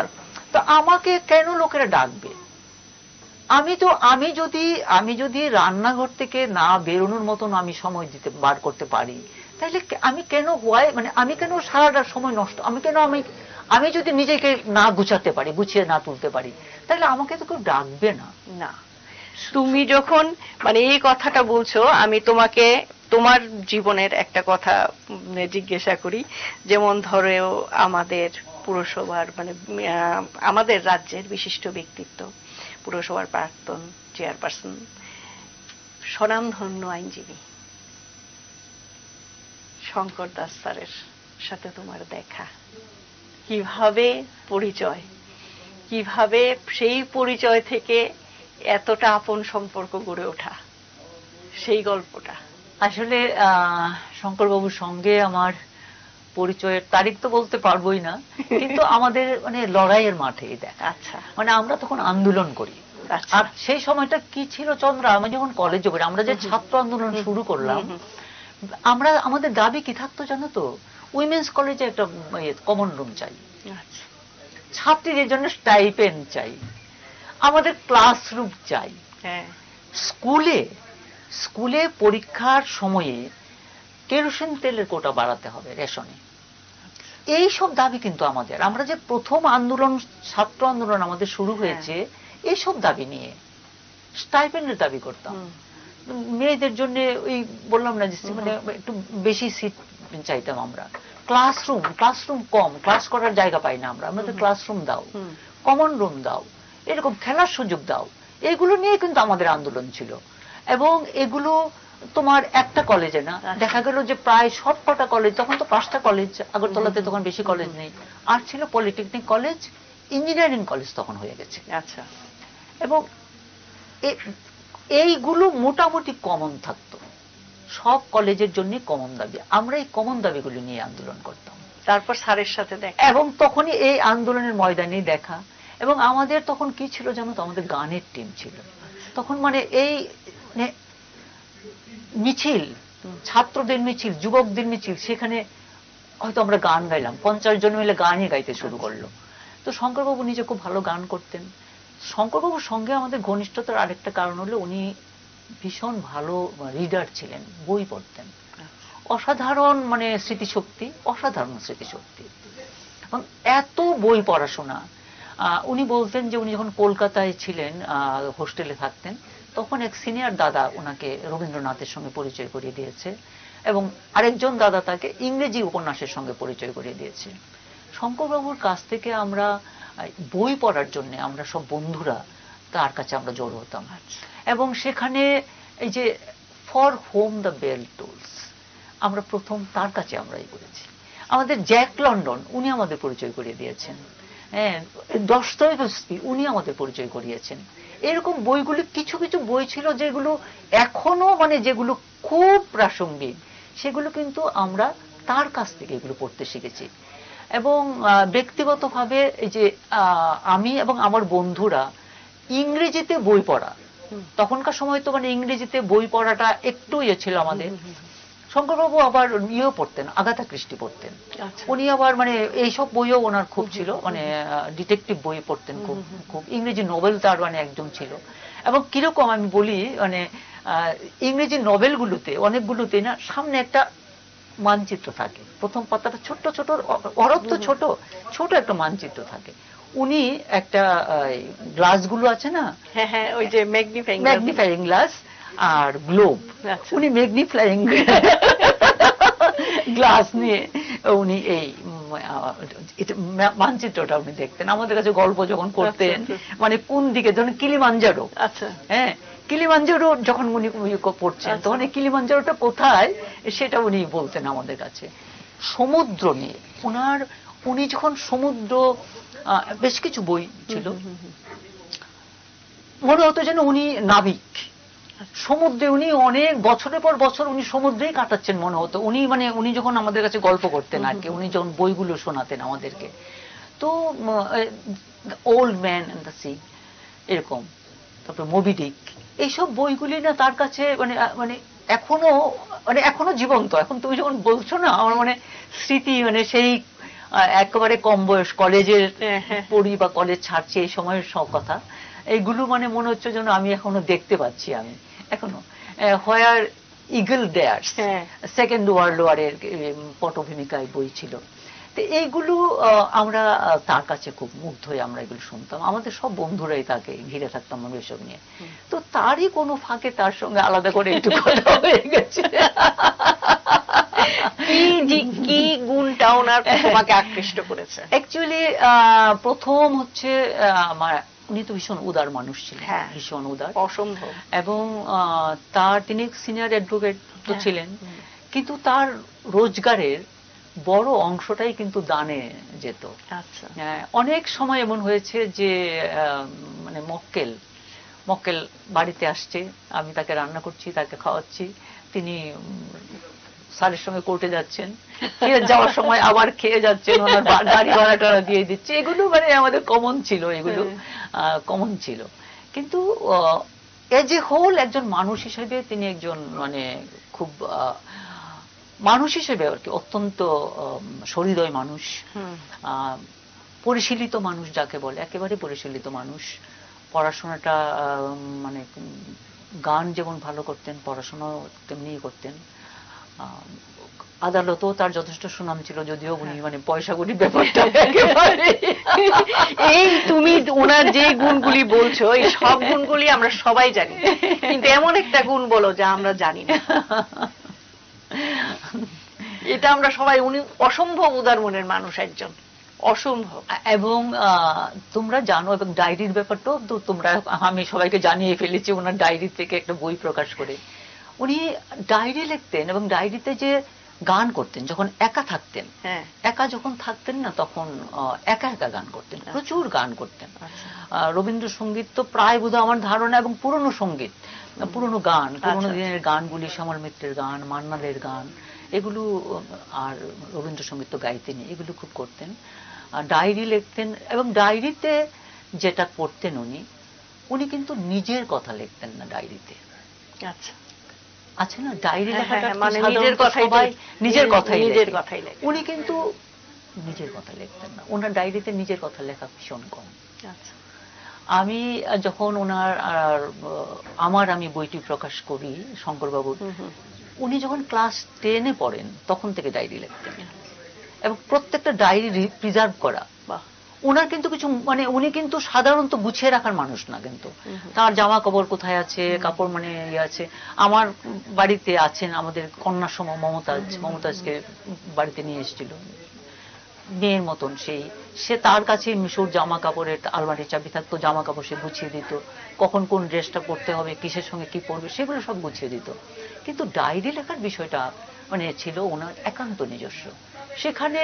তো আমাকে কেন লোকেরা ডাকবে? আমি যদি রান্নাঘর থেকে না বেরোনোর মতন আমি সময় বার করতে পারি, তাহলে আমি কেন আমি কেন সারাটা সময় নষ্ট, আমি যদি নিজেকে না গুছাতে পারি, গুছিয়ে না তুলতে পারি, তাহলে আমাকে তো কেউ ডাকবে না।
না, তুমি যখন মানে এই কথাটা বলছো, আমি তোমাকে তোমার জীবনের একটা কথা জিজ্ঞাসা করি। যেমন ধরো আমাদের পুরসভার মানে আমাদের রাজ্যের বিশিষ্ট ব্যক্তিত্ব, পুরসভার প্রাক্তন চেয়ারপারসন, স্বনামধন্য আইনজীবী শঙ্কর দাস স্যারের সাথে তোমার দেখা, কিভাবে পরিচয়, কিভাবে সেই পরিচয় থেকে এতটা আপন সম্পর্ক গড়ে ওঠা, সেই গল্পটা।
আসলে শঙ্করবাবুর সঙ্গে আমার পরিচয়ের তারিখ তো বলতে পারবোই না, কিন্তু আমাদের মানে লড়াইয়ের মাঠেই দেখা।
আচ্ছা,
মানে আমরা তখন আন্দোলন করি। আর সেই সময়টা কি ছিল চন্দ্রা, আমি যখন কলেজে পড়ি, আমরা যে ছাত্র আন্দোলন শুরু করলাম, আমাদের দাবি কি থাকতো জানো তো? উইমেন্স কলেজে একটা কমন রুম চাই, ছাত্রীদের জন্য স্টাইপেন্ড চাই, আমাদের ক্লাসরুম চাই, স্কুলে পরীক্ষার সময়ে কেরোসিন তেলের কোটা বাড়াতে হবে রেশনে। এই সব দাবি কিন্তু আমাদের, আমরা যে প্রথম আন্দোলন ছাত্র আন্দোলন আমাদের শুরু হয়েছে এইসব দাবি নিয়ে, স্টাইপেন্ডের দাবি করতাম। মেয়েদের জন্য ওই বললাম না যে মানে একটু বেশি সিট চাইতাম আমরা। ক্লাসরুম কম, ক্লাস করার জায়গা পাই না আমরা, আমাদের ক্লাসরুম দাও, কমন রুম দাও, এরকম খেলার সুযোগ দাও, এগুলো নিয়ে কিন্তু আমাদের আন্দোলন ছিল। এবং এগুলো তোমার একটা কলেজে না, দেখা গেল যে প্রায় সবকটা কলেজ, তখন তো 5টা কলেজ, আগরতলাতে তখন বেশি কলেজ নেই, আর ছিল পলিটেকনিক কলেজ, ইঞ্জিনিয়ারিং কলেজ তখন হয়ে গেছে।
আচ্ছা,
এবং এইগুলো মোটামুটি কমন থাকতো, সব কলেজের জন্য কমন দাবি, আমরা এই কমন দাবিগুলো নিয়ে আন্দোলন করতাম।
তারপর স্যারের সাথে দেখা,
এবং তখনই এই আন্দোলনের ময়দানে দেখা। এবং আমাদের তখন কি ছিল জানো তো, আমাদের গানের টিম ছিল তখন, মানে এই মিছিল, ছাত্রদের মিছিল, যুবকদের মিছিল, সেখানে হয়তো আমরা গান গাইলাম, 50 জন মিলে গানই গাইতে শুরু করলো। তো শঙ্করবাবু নিজে খুব ভালো গান করতেন। শঙ্করবাবুর সঙ্গে আমাদের ঘনিষ্ঠতার আরেকটা কারণ হলো উনি ভীষণ ভালো রিডার ছিলেন, বই পড়তেন, অসাধারণ মানে স্মৃতিশক্তি, অসাধারণ স্মৃতিশক্তি, এত বই পড়াশোনা। উনি বলতেন যে উনি যখন কলকাতায় ছিলেন, হোস্টেলে থাকতেন, তখন এক সিনিয়র দাদা ওনাকে রবীন্দ্রনাথের সঙ্গে পরিচয় করিয়ে দিয়েছে, এবং আরেকজন দাদা তাকে ইংরেজি উপন্যাসের সঙ্গে পরিচয় করিয়ে দিয়েছে। শঙ্করবাবুর কাছ থেকে আমরা বই পড়ার জন্য আমরা সব বন্ধুরা তার কাছে আমরা জড়ো হতাম। এবং সেখানে এই যে for whom the bell tolls, আমরা প্রথম তার কাছে আমরাই করেছি। আমাদের জ্যাক লন্ডন উনি আমাদের পরিচয় করিয়ে দিয়েছেন, দস্তয়েভস্কি উনি আমাদের পরিচয় করিয়েছেন। এরকম বইগুলি, কিছু কিছু বই ছিল যেগুলো এখনো মানে যেগুলো খুব প্রাসঙ্গিক, সেগুলো কিন্তু আমরা তার কাছ থেকে এগুলো পড়তে শিখেছি। এবং ব্যক্তিগতভাবে এই যে আমি এবং আমার বন্ধুরা ইংরেজিতে বই পড়া, তখনকার সময় তো মানে ইংরেজিতে বই পড়াটা একটু ইয়ে ছিল আমাদের। শঙ্করবাবু আবার ইয়েও পড়তেন, আগাথা ক্রিস্টি পড়তেন, উনি আবার মানে এইসব বইও ওনার খুব ছিল, মানে ডিটেকটিভ বই পড়তেন খুব খুব, ইংরেজি নোবেল তার মানে একজন ছিল। এবং কিরকম আমি বলি, মানে ইংরেজি নোবেলগুলোতে অনেকগুলোতে না সামনে একটা মানচিত্র থাকে, প্রথম পাতাটা ছোট্ট ছোট, অরব তো ছোট ছোট একটা মানচিত্র থাকে। উনি একটা গ্লাসগুলো আছে না,
ওই যে
ম্যাগনিফাইং গ্লাস আর গ্লোব, উনি ম্যাগনিফাইং গ্লাস নিয়ে উনি এই এটা মানচিত্রটা উনি দেখতেন আমাদের কাছে গল্প যখন করতেন, মানে কোন দিকে, ধরুন কিলিমাঞ্জারো,
আচ্ছা
হ্যাঁ কিলিমাঞ্জারো যখন উনি পড়ছেন তখন এই কিলিমাঞ্জারোটা কোথায় সেটা উনি বলতেন আমাদের কাছে। সমুদ্র নিয়ে উনি যখন সমুদ্র, বেশ কিছু বই ছিল, মনে হতো যেন উনি নাবিক, সমুদ্রে উনি অনেক বছরের পর বছর উনি সমুদ্রেই কাটাচ্ছেন মনে হতো। উনি যখন আমাদের কাছে গল্প করতেন আর কি, উনি যখন বইগুলো শোনাতেন আমাদেরকে, তো old man and the sea এরকম, তারপর মোবি ডিক, এইসব বইগুলি না তার কাছে মানে এখনো জীবন্ত। এখন তুমি যখন বলছো না, আমার মানে স্মৃতি, মানে সেই একেবারে কম বয়স, কলেজের পড়ি বা কলেজ ছাড়ছি এই সময়ের সব কথা, এইগুলো মানে মনে হচ্ছে যেন আমি এখনো দেখতে পাচ্ছি। আমি এখনো হোয়ার ইগল দেয়ার, সেকেন্ড ওয়ার্ল্ড ওয়ারের পটভূমিকায় বই ছিল। তো এইগুলো আমরা তার কাছে খুব মুগ্ধ হয়ে আমরা এগুলো শুনতাম, আমাদের সব বন্ধুরাই তাকে ঘিরে থাকতাম আমরা এসব নিয়ে। তো তারই কোনো ফাঁকে তার সঙ্গে আলাদা করে একটু কথা হয়ে গেছে।
কি গুণটা ওনার তোমাকে আকৃষ্ট করেছে?
অ্যাকচুয়ালি প্রথম হচ্ছে আমার, উনি তো ভীষণ উদার মানুষ ছিলেন, ভীষণ উদার,
অসম্ভব।
এবং তিনি সিনিয়র অ্যাডভোকেট তো ছিলেন, কিন্তু তার রোজগারের বড় অংশটাই কিন্তু দানে যেত।
আচ্ছা।
অনেক সময় এমন হয়েছে যে মানে মক্কেল বাড়িতে আসছে, আমি তাকে রান্না করছি, তাকে খাওয়াচ্ছি, তিনি স্যারের সঙ্গে কোর্টে যাচ্ছেন, ফিরে যাওয়ার সময় আবার খেয়ে যাচ্ছেন, ওনার গাড়ি ভাড়াটা দিয়ে দিচ্ছে। এগুলো মানে আমাদের কমন ছিল, এগুলো কমন ছিল। কিন্তু এজ এ হোল একজন মানুষ হিসেবে তিনি একজন মানে খুব মানুষ হিসেবে আর কি অত্যন্ত সহৃদয় মানুষ, পরিশীলিত মানুষ যাকে বলে, একেবারে পরিশীলিত মানুষ। পড়াশোনাটা মানে গান যেমন ভালো করতেন, পড়াশোনাও তেমনি করতেন। আদালতেও তার যথেষ্ট সুনাম ছিল, যদিও উনি মানে পয়সাগুলি ব্যাপারটা একেবারে।
এই তুমি ওনার যে গুণগুলি বলছো, এই সব গুণগুলি আমরা সবাই জানি, কিন্তু এমন একটা গুণ বলো যা আমরা জানি না। এটা আমরা সবাই, উনি অসম্ভব উদার মনের মানুষ একজন, অসম্ভব।
এবং তোমরা জানো, এবং ডায়েরির ব্যাপারটাও তো তোমরা, আমি সবাইকে জানিয়ে ফেলেছি, ওনার ডায়েরি থেকে একটা বই প্রকাশ করে উনি ডায়েরি লিখতেন, এবং ডায়েরিতে যে গান করতেন যখন একা থাকতেন, একা যখন থাকতেন না তখন একা একা গান করতেন, প্রচুর গান করতেন। রবীন্দ্রসঙ্গীত তো প্রায় বোধহয় আমার ধারণা, এবং পুরনো সঙ্গীত, পুরনো গান, পুরনো দিনের গানগুলি, শ্যামল মিত্রের গান, মান্নাদের গান, এগুলো, আর রবীন্দ্রসঙ্গীত তো গাইতেনি, এগুলো খুব করতেন। ডায়েরি লিখতেন, এবং ডায়েরিতে যেটা করতেন উনি কিন্তু নিজের কথা লিখতেন না ডায়েরিতে।
আচ্ছা,
আছে না ডায়েরি লেখাটা
মানে নিজের কথাই,
উনি কিন্তু নিজের কথা লিখতেন না, ওনার ডায়েরিতে নিজের কথা লেখা ভীষণ কম। আমি যখন আমি বইটি প্রকাশ করি শঙ্করবাবুর, উনি যখন ক্লাস 10-এ পড়েন তখন থেকে ডায়েরি লিখতেন, এবং প্রত্যেকটা ডায়েরি প্রিজার্ভ করা। ওনার কিন্তু কিছু মানে উনি কিন্তু সাধারণত গুছিয়ে রাখার মানুষ না, কিন্তু তার জামা কাপড় কোথায় আছে, কাপড় মানে ইয়ে আছে। আমার বাড়িতে আছেন আমাদের কন্যার সময় মমতাজকে বাড়িতে নিয়ে এসেছিল মেয়ের মতন, সে তার কাছে মিশুর জামা কাপড়ের আলমারির চাবি থাকতো, জামা কাপড় সে গুছিয়ে দিত, কখন কোন ড্রেসটা পরতে হবে, কিসের সঙ্গে কি পরবে, সেগুলো সব গুছিয়ে দিত। কিন্তু ডায়েরি লেখার বিষয়টা মানে ছিল ওনার একান্ত নিজস্ব। সেখানে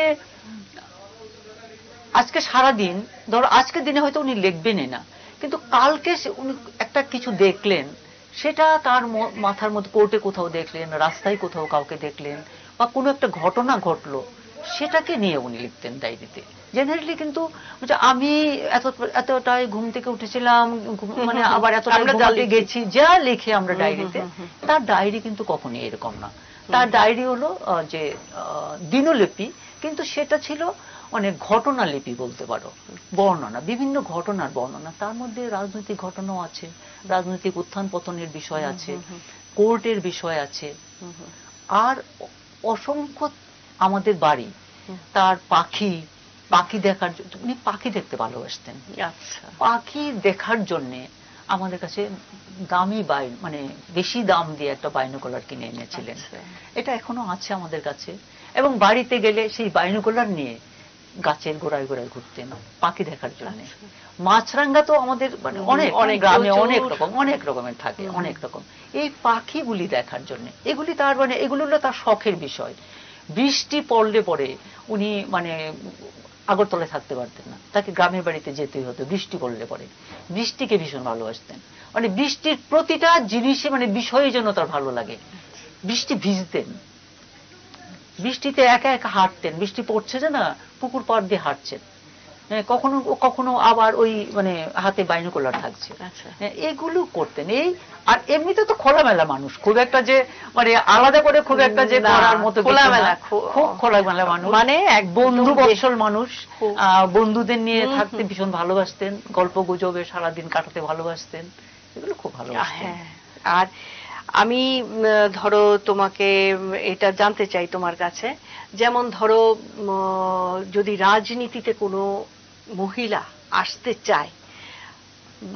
আজকে সারাদিন, ধরো আজকের দিনে হয়তো উনি লিখবেনই না, কিন্তু কালকে উনি একটা কিছু দেখলেন, সেটা তার মাথার মধ্যে, কোর্টে কোথাও দেখলেন, রাস্তায় কোথাও কাউকে দেখলেন, বা কোনো একটা ঘটনা ঘটলো, সেটাকে নিয়ে উনি লিখতেন ডায়েরিতে। জেনারেলি কিন্তু আমি এতটাই ঘুম থেকে উঠেছিলাম, মানে আবার এতটা গেছি, যা লিখে আমরা ডায়েরিতে, তার ডায়েরি কিন্তু কখনই এরকম না। তার ডায়েরি হলো যে দিনলিপি, কিন্তু সেটা ছিল অনেক ঘটনা লিপি বলতে পারো, বর্ণনা, বিভিন্ন ঘটনার বর্ণনা। তার মধ্যে রাজনৈতিক ঘটনাও আছে, রাজনৈতিক উত্থান পতনের বিষয় আছে, কোর্টের বিষয় আছে, আর অসংখ্য আমাদের বাড়ি, তার পাখি দেখার, উনি পাখি দেখতে ভালোবাসতেন। পাখি দেখার জন্য আমাদের কাছে দামি মানে বেশি দাম দিয়ে একটা বাইনোকুলার কিনে এনেছিলেন। এটা এখনো আছে আমাদের কাছে, এবং বাড়িতে গেলে সেই বাইনোকুলার নিয়ে গাছের গোড়ায় গোড়ায় ঘুরতেন পাখি দেখার জন্য। মাছরাঙ্গা তো আমাদের মানে অনেক
অনেক
গ্রামে
প্রচুর।
অনেক রকমের থাকে, অনেক রকম। এই পাখিগুলি দেখার জন্য, এগুলি তার মানে এগুলো হলো তার শখের বিষয়। বৃষ্টি পড়লে পরে উনি মানে আগরতলায় থাকতে পারতেন না, তাকে গ্রামের বাড়িতে যেতেই হতো বৃষ্টি পড়লে পরে। বৃষ্টিকে ভীষণ ভালোবাসতেন, মানে বৃষ্টির প্রতিটা জিনিসে মানে বিষয়ে যেন তার ভালো লাগে। বৃষ্টি ভিজতেন, বৃষ্টিতে একা একা হাঁটতেন, বৃষ্টি পড়ছে যে না পুকুর পাড় দিয়ে হাঁটছেন, কখনো কখনো আবার ওই মানে হাতে বাইনোকুলার থাকছে, এগুলো করতেন। এই আর এমনিতে তো খোলামেলা মানুষ, খুব একটা যে মানে আলাদা করে খুব একটা যে করার মতো
খোলামেলা,
খুব খোলামেলা মানুষ,
মানে এক
বন্ধু বৎসল মানুষ। বন্ধুদের নিয়ে থাকতে ভীষণ ভালোবাসতেন, গল্প গুজবে সারাদিন কাটাতে ভালোবাসতেন, এগুলো খুব ভালোবাসতেন।
আর আমি ধরো তোমাকে এটা জানতে চাই তোমার কাছে, যেমন ধরো যদি রাজনীতিতে কোনো মহিলা আসতে চায়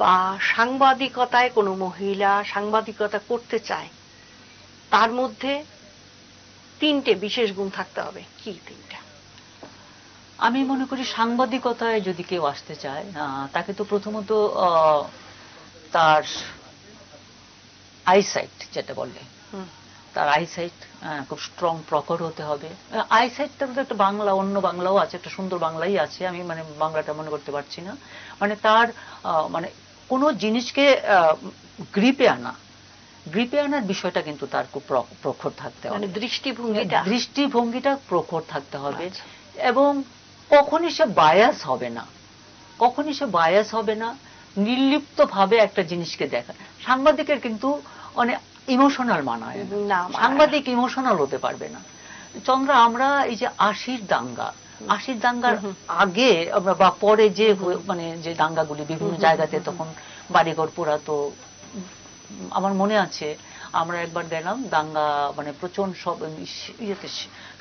বা সাংবাদিকতায় কোনো মহিলা সাংবাদিকতা করতে চায়, তার মধ্যে তিনটে বিশেষ গুণ থাকতে হবে, কি তিনটা?
আমি মনে করি সাংবাদিকতায় যদি কেউ আসতে চায় তাকে তো প্রথমত তার আইসাইট যেটা বলে, তার আইসাইট খুব স্ট্রং প্রখর হতে হবে। আইসাইটটা তো একটা বাংলা, অন্য বাংলাও আছে, একটা সুন্দর বাংলাই আছে, আমি মানে বাংলাটা মনে করতে পারছি না। মানে তার মানে কোনো জিনিসকে গ্রিপে আনার বিষয়টা কিন্তু তার খুব প্রখর থাকতে হবে, দৃষ্টিভঙ্গিটা প্রখর থাকতে হবে। এবং কখনই সে বায়াস হবে না, নির্লিপ্ত ভাবে একটা জিনিসকে দেখা। সাংবাদিকের কিন্তু অনেক ইমোশনাল মানায় না, সাংবাদিক ইমোশনাল হতে পারবে না। চন্দ্রা, আমরা এই যে 80 দাঙ্গার আগে বা পরে যে মানে যে দাঙ্গাগুলি বিভিন্ন জায়গাতে তখন বাড়িঘর পোড়াতো, আমার মনে আছে আমরা একবার গেলাম দাঙ্গা মানে প্রচন্ড সব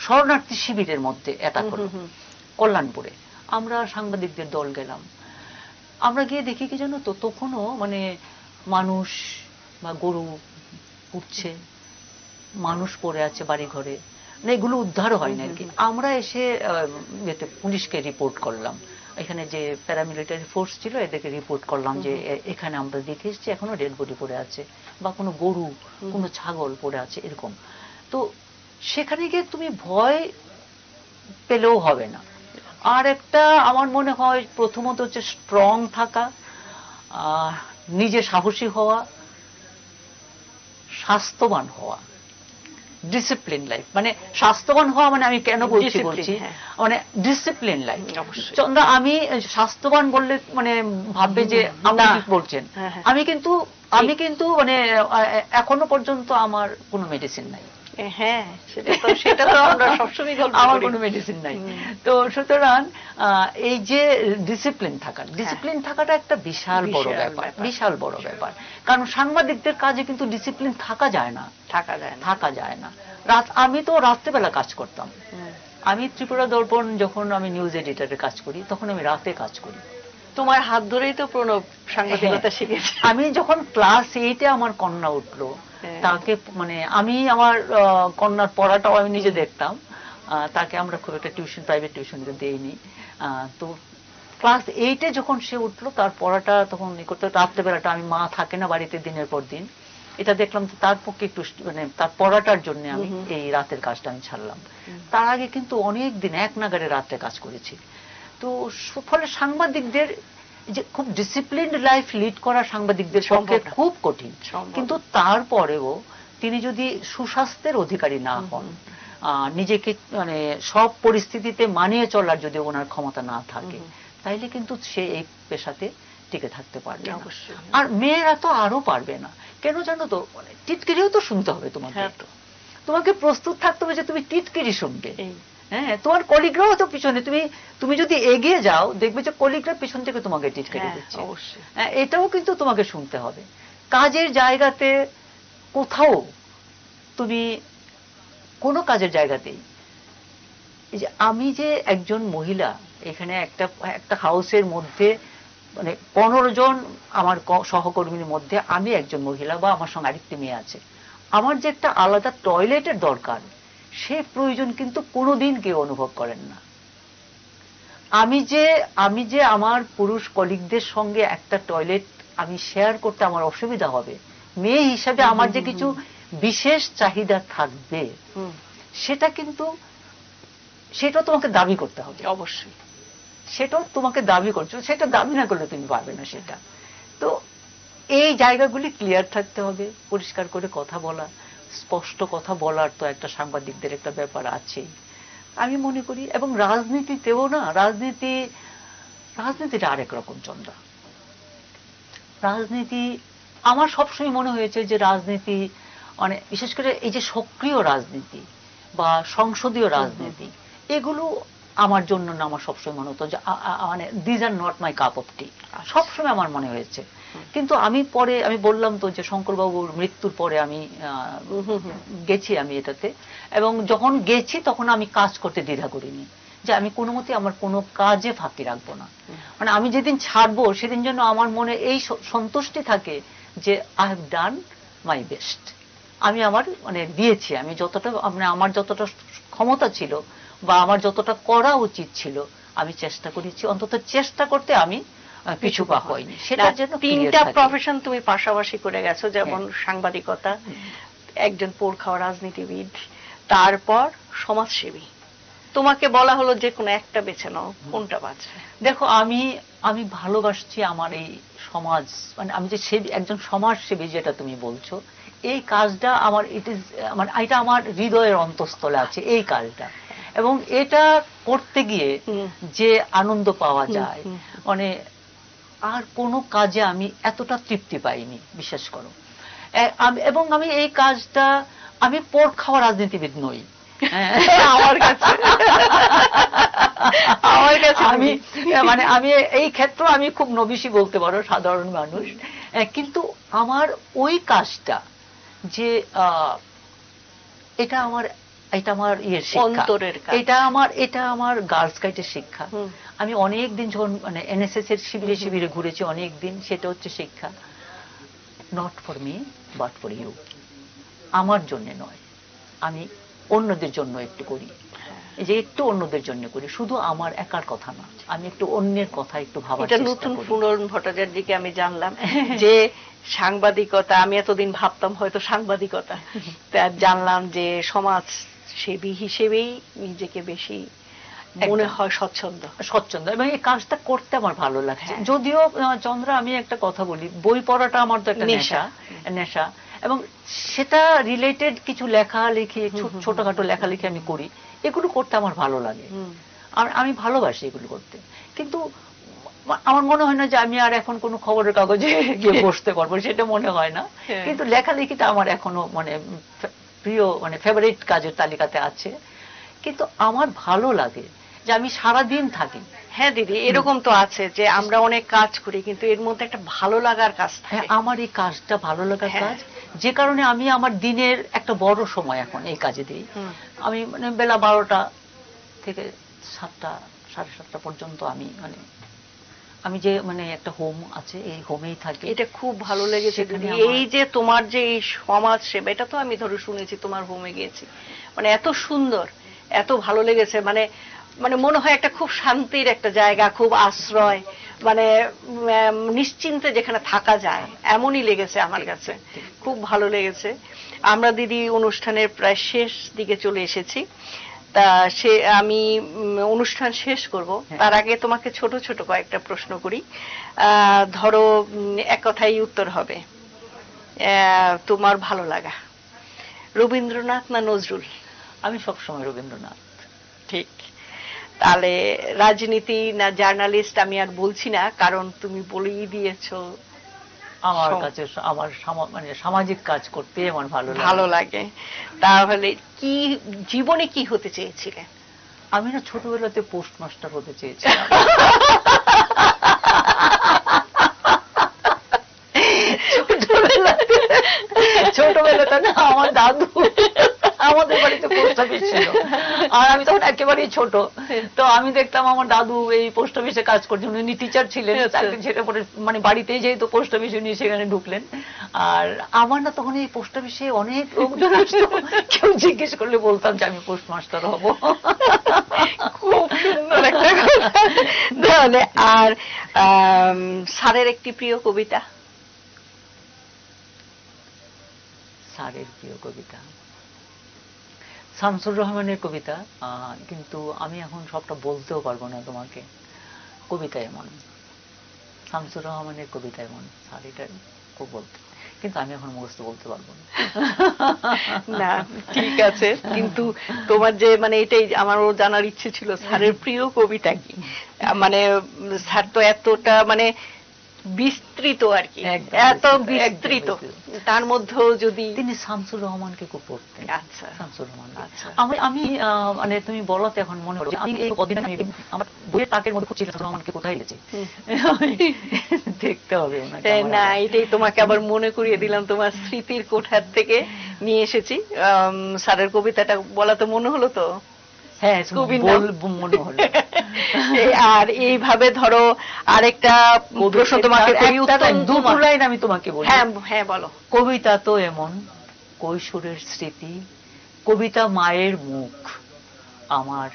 শরণার্থী শিবিরের মধ্যে অ্যাটাক হলো কল্যাণপুরে। আমরা সাংবাদিকদের দল গেলাম, আমরা গিয়ে দেখি কি জানো তো, তখনও মানে মানুষ বা গরু উঠছে, মানুষ পড়ে আছে বাড়ি ঘরে, মানে এগুলো উদ্ধার হয় না আর কি। আমরা এসে পুলিশকে রিপোর্ট করলাম, এখানে যে প্যারামিলিটারি ফোর্স ছিল এদেরকে রিপোর্ট করলাম যে এখানে আমরা দেখে এসেছি এখনো ডেড বডি পড়ে আছে, বা কোনো গরু কোনো ছাগল পড়ে আছে এরকম। তো সেখানে গিয়ে তুমি ভয় পেলেও হবে না। আর একটা আমার মনে হয় প্রথমত হচ্ছে স্ট্রং থাকা, নিজে সাহসী হওয়া, স্বাস্থ্যবান হওয়া, ডিসিপ্লিন লাইফ। মানে স্বাস্থ্যবান হওয়া মানে আমি কেন বলছি মানে ডিসিপ্লিন লাইফ। চন্দ্রা, আমি স্বাস্থ্যবান বললে মানে ভাববে যে আপনি ঠিক বলছেন। আমি কিন্তু মানে এখনো পর্যন্ত আমার কোনো মেডিসিন নাই।
হ্যাঁ, সেটা তো আমরা সবসময়
আমার কোনো মেডিসিন নাই। তো সুতরাং এই যে ডিসিপ্লিন থাকাটা একটা বিশাল বড় ব্যাপার। কারণ সাংবাদিকদের কাজে কিন্তু ডিসিপ্লিন থাকা যায় না। আমি তো রাত্রেবেলা কাজ করতাম, আমি ত্রিপুরা দর্পণ যখন আমি নিউজ এডিটরের কাজ করি তখন আমি রাতে কাজ করি।
তোমার হাত ধরেই তো প্রণব সাংবাদিকতা শিখেছে।
আমি যখন ক্লাস 8-এ আমার কন্যা উঠলো, তাকে মানে আমি আমার কন্যার পড়াটাও আমি নিজে দেখতাম, তাকে আমরা খুব একটা প্রাইভেট টিউশন দেইনি। তো ক্লাস 8-এ যখন সে উঠলো তার পড়াটা তখন করতে, রাত্রেবেলাটা আমি মা থাকে না বাড়িতে দিনের পর দিন, এটা দেখলাম তার পক্ষে একটু মানে তার পড়াটার জন্য আমি এই রাতের কাজটা আমি ছাড়লাম। তার আগে কিন্তু অনেক দিন এক নাগারে রাত্রে কাজ করেছি। তো ফলে সাংবাদিকদের যে খুব ডিসিপ্লিনড লাইফ লিড করা সাংবাদিকদের পক্ষে খুব কঠিন। কিন্তু তারপরেও তিনি যদি সুস্বাস্থ্যের অধিকারী না হন, নিজেকে মানে সব পরিস্থিতিতে মানিয়ে চলার যদি ওনার ক্ষমতা না থাকে, তাইলে কিন্তু সে এই পেশাতে টিকে থাকতে পারবে না। আর মেয়েরা তো আরো পারবে না। কেন জানো তো, টিটকিরিও তো শুনতে হবে তোমাকে প্রস্তুত থাকতে হবে যে তুমি টিটকিরি শুনবে। হ্যাঁ, তোমার কলিগরাও তো পিছনে, তুমি যদি এগিয়ে যাও দেখবে যে কলিগরা পিছন থেকে তোমাকে টিটকিরি দিচ্ছে। এটাও কিন্তু তোমাকে শুনতে হবে। কাজের জায়গাতে কোথাও তুমি কোনো কাজের জায়গাতেই, এই যে আমি যে একজন মহিলা এখানে একটা হাউসের মধ্যে মানে 15 জন আমার সহকর্মীর মধ্যে আমি একজন মহিলা বা আমার সঙ্গে আরেকটি মেয়ে আছে, আমার যে একটা আলাদা টয়লেটের দরকার সে প্রয়োজন কিন্তু কোনোদিন কেউ অনুভব করেন না। আমি যে আমার পুরুষ কলিগদের সঙ্গে একটা টয়লেট আমি শেয়ার করতে আমার অসুবিধা হবে, মেয়ে হিসাবে আমার যে কিছু বিশেষ চাহিদা থাকবে, সেটা তোমাকে দাবি করতে হবে।
অবশ্যই
সেটা তোমাকে দাবি করছো, সেটা দাবি না করলে তুমি পারবে না সেটা। তো এই জায়গাগুলি ক্লিয়ার থাকতে হবে, পরিষ্কার করে কথা বলা, স্পষ্ট কথা বলার তো একটা সাংবাদিকদের একটা ব্যাপার আছে আমি মনে করি। এবং রাজনীতিতেও না, রাজনীতিটা আরেক রকম চন্দ্রা। রাজনীতি আমার সবসময় মনে হয়েছে যে রাজনীতি মানে বিশেষ করে এই যে সক্রিয় রাজনীতি বা সংসদীয় রাজনীতি, এগুলো আমার জন্য না। আমার সবসময় মনে হতো যে মানে this are not my cup of tea, সবসময় আমার মনে হয়েছে। কিন্তু আমি বললাম তো যে শঙ্করবাবুর মৃত্যুর পরে আমি গেছি আমি এটাতে, এবং যখন গেছি তখন আমি কাজ করতে দ্বিধা করিনি, যে আমি কোনো মতে আমার কোনো কাজে ফাঁকি রাখবো না। মানে আমি যেদিন ছাড়বো সেদিন যেন আমার মনে এই সন্তুষ্টি থাকে যে I have done my best, আমি আমার মানে দিয়েছি, আমি যতটা মানে আমার যতটা ক্ষমতা ছিল বা আমার যতটা করা উচিত ছিল আমি চেষ্টা করেছি, অন্তত চেষ্টা করতে আমি পিছু পা হয়নি। সেটার জন্য
তিনটা প্রফেশন তুমি পাশাপাশি করে গেছো, যেমন সাংবাদিকতা, একজন পোড় খাওয়া রাজনীতিবিদ, তারপর সমাজসেবী। তোমাকে বলা হলো যে কোনো একটা বেছে নাও, কোনটা বাঁচবে?
দেখো আমি ভালোবাসছি আমার এই সমাজ, মানে আমি যে একজন সমাজসেবী যেটা তুমি বলছো, এই কাজটা আমার এটা আমার হৃদয়ের অন্তঃস্থলে আছে এই কাজটা। এবং এটা করতে গিয়ে যে আনন্দ পাওয়া যায়, মানে আর কোনো কাজে আমি এতটা তৃপ্তি পাইনি, বিশ্বাস করো। এবং আমি এই কাজটা, আমি পোড় খাওয়া রাজনীতিবিদ নই
আমার কাছে
আমি এই ক্ষেত্রে আমি খুব নবিশি বলতে পারো, সাধারণ মানুষ। কিন্তু আমার ওই কাজটা যে এটা আমার ইয়ের শিক্ষা, এটা আমার গার্লস গাইডের শিক্ষা। আমি অনেক দিন যখন মানে এনএসএস এর শিবিরে ঘুরেছি অনেক দিন, সেটা হচ্ছে শিক্ষা, not for me but for you. আমার জন্য নয়, আমি অন্যদের জন্য একটু করি, যে একটু অন্যদের জন্য করি, শুধু আমার একার কথা না, আমি একটু অন্যের কথা একটু ভাবার চেষ্টা করি।
এটা নতুন ফুলন ভট্টাচার্যকে আমি জানলাম যে সাংবাদিকতা, আমি এতদিন ভাবতাম হয়তো সাংবাদিকতা, তা জানলাম যে সমাজ সেবী হিসেবেই নিজেকে বেশি মনে হয় স্বচ্ছন্দ।
এবং এই কাজটা করতে আমার ভালো লাগছে। যদিও চন্দ্রা আমি একটা কথা বলি, বই পড়াটা আমার তো একটা নেশা, এবং সেটা রিলেটেড কিছু লেখালেখি, ছোটখাটো লেখালেখি আমি করি, এগুলো করতে আমার ভালো লাগে, আমি ভালোবাসি এগুলো করতে। কিন্তু আমার মনে হয় না যে আমি আর এখন কোনো খবরের কাগজে গিয়ে বসতে পারবো, সেটা মনে হয় না। কিন্তু লেখালেখিটা আমার এখনো মানে প্রিয়, মানে ফেভারিট কাজের তালিকাতে আছে। কিন্তু আমার ভালো লাগে যে আমি সারাদিন থাকি।
হ্যাঁ দিদি, এরকম তো আছে যে আমরা অনেক কাজ করি কিন্তু এর মধ্যে একটা ভালো লাগার কাজ থাকে।
আমার এই কাজটা ভালো লাগার কাজ, যে কারণে আমি আমার দিনের একটা বড় সময় এখন এই কাজে দিই। আমি মানে বেলা 12টা থেকে 7টা, 7:30 পর্যন্ত আমি যে মানে একটা হোম আছে, এই হোমেই থাকি।
এটা খুব ভালো লেগেছে এই যে তোমার যে এই সমাজ সেবা, এটা তো আমি ধরো শুনেছি, তোমার হোমে গিয়েছি, মানে এত সুন্দর, এত ভালো লেগেছে, মানে মনে হয় একটা খুব শান্তির একটা জায়গা, খুব আশ্রয়, মানে নিশ্চিন্তে যেখানে থাকা যায়, এমনই লেগেছে আমার কাছে, খুব ভালো লেগেছে। আমরা দিদি অনুষ্ঠানের প্রায় শেষ দিকে চলে এসেছি, তা আমি অনুষ্ঠান শেষ করব, তার আগে তোমাকে ছোট ছোট কয়েকটা প্রশ্ন করি, ধরো এক কথাই উত্তর হবে। তোমার ভালো লাগা রবীন্দ্রনাথ না নজরুল?
আমি সবসময় রবীন্দ্রনাথ।
ঠিক। তাহলে রাজনীতি না জার্নালিস্ট আমি আর বলছি না, কারণ তুমি বলেই দিয়েছো
আমার কাছে আমার মানে সামাজিক কাজ করতে আমার
ভালো লাগে। তাহলে কি জীবনে কি হতে চেয়েছিলে?
আমি না ছোটবেলাতে পোস্টমাস্টার হতে চেয়েছিলাম। ছোটবেলাতে না, আমার দাদু, আমাদের বাড়িতে পোস্ট অফিস ছিল, আর আমি তখন একেবারেই ছোট। তো আমি দেখতাম আমার দাদু এই পোস্ট অফিসে কাজ করছেন, উনি টিচার ছিলেন, চাকরি ছেড়ে পরে মানে বাড়িতেই যেহেতু পোস্ট অফিস উনি সেখানে ঢুকলেন। আর আমার না তখন এই পোস্ট অফিসে অনেক লোকজন আসতো, কেউ জিজ্ঞেস করলে বলতাম যে আমি পোস্টমাস্টার হব।
খুব সুন্দর একটা কথা। তাহলে আর স্যারের একটি প্রিয় কবিতা?
স্যারের প্রিয় কবিতা শামসুর রহমানের কবিতা, কিন্তু আমি এখন সবটা বলতেও পারবো না তোমাকে। কবিতা এমন, শামসুর রহমানের কবিতা এমন, স্যার এটা খুব বলতে, কিন্তু আমি এখন মুখস্থ বলতে পারবো না।
না ঠিক আছে, কিন্তু তোমার যে মানে এটাই আমারও জানার ইচ্ছে ছিল, স্যারের প্রিয় কবিতা কি? মানে স্যার তো এতটা মানে বিস্তৃত আর কি, এত বিস্তৃত, তার মধ্যেও যদি
তিনি শামসুর রহমানকে খুব পড়তেন।
আচ্ছা,
শামসুর রহমান। আচ্ছা, আমি মানে তুমি বলাতে এখন মনে হলো আমি এই কদিন আমি আমার বইয়ের তাকের মধ্যে খুঁজছিলাম শামসুর রহমানকে কোথায় গেছে, দেখতে হবে।
না এটাই তোমাকে আবার মনে করিয়ে দিলাম, তোমার স্মৃতির কোঠার থেকে নিয়ে এসেছি। স্যারের কবিতাটা বলাতে মনে হলো তো?
হ্যাঁ, মনে হলো।
আর এইভাবে ধরো আরেকটা প্রশ্ন তোমাকে করি,
দুটো লাইন আমি তোমাকে বলি।
হ্যাঁ হ্যাঁ বলো।
কবিতা তো এমন কৈশোরের স্মৃতি, কবিতা মায়ের মুখ আমার,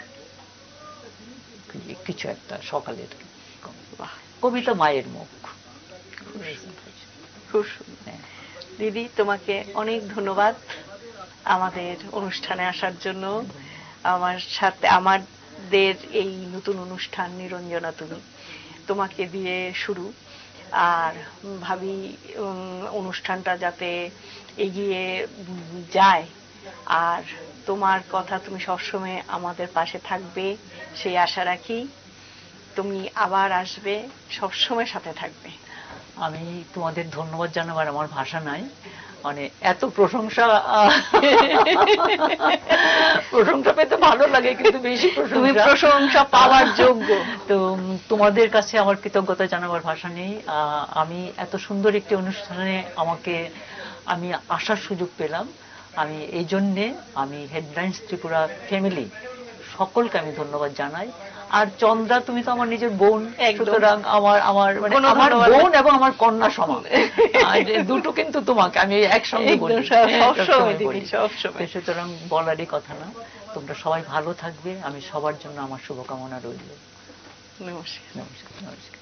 কিছু একটা সকালের কবিতা মায়ের মুখ।
খুব সুন্দর। দিদি তোমাকে অনেক ধন্যবাদ আমাদের অনুষ্ঠানে আসার জন্য। আমার সাথে আমাদের এই নতুন অনুষ্ঠান নিরঞ্জনা তুমি, তোমাকে দিয়ে শুরু, আর ভাবি অনুষ্ঠানটা যাতে এগিয়ে যায়, আর তোমার কথা তুমি সবসময় আমাদের পাশে থাকবে সেই আশা রাখি। তুমি আবার আসবে, সবসময় সাথে থাকবে।
আমি তোমাদের ধন্যবাদ জানাবার আমার ভাষা নাই, মানে এত প্রশংসা পেতে ভালো লাগে, কিন্তু বেশি
প্রশংসা পাওয়ার যোগ্য।
তো তোমাদের কাছে আমার কৃতজ্ঞতা জানাবার ভাষা নেই। আমি এত সুন্দর একটি অনুষ্ঠানে আমি আসার সুযোগ পেলাম, আমি এই জন্যে আমি হেডলাইন্স ত্রিপুরা ফ্যামিলি সকলকে আমি ধন্যবাদ জানাই। আর চন্দ্রা, তুমি তো আমার নিজের বোন, সুতরাং আমার বোন এবং আমার কন্যা সমান, দুটো কিন্তু তোমাকে আমি একসঙ্গে বলি, সুতরাং বলারই কথা না। তোমরা সবাই ভালো থাকবে, আমি সবার জন্য আমার শুভকামনা রইল।
নমস্কার।
নমস্কার। নমস্কার।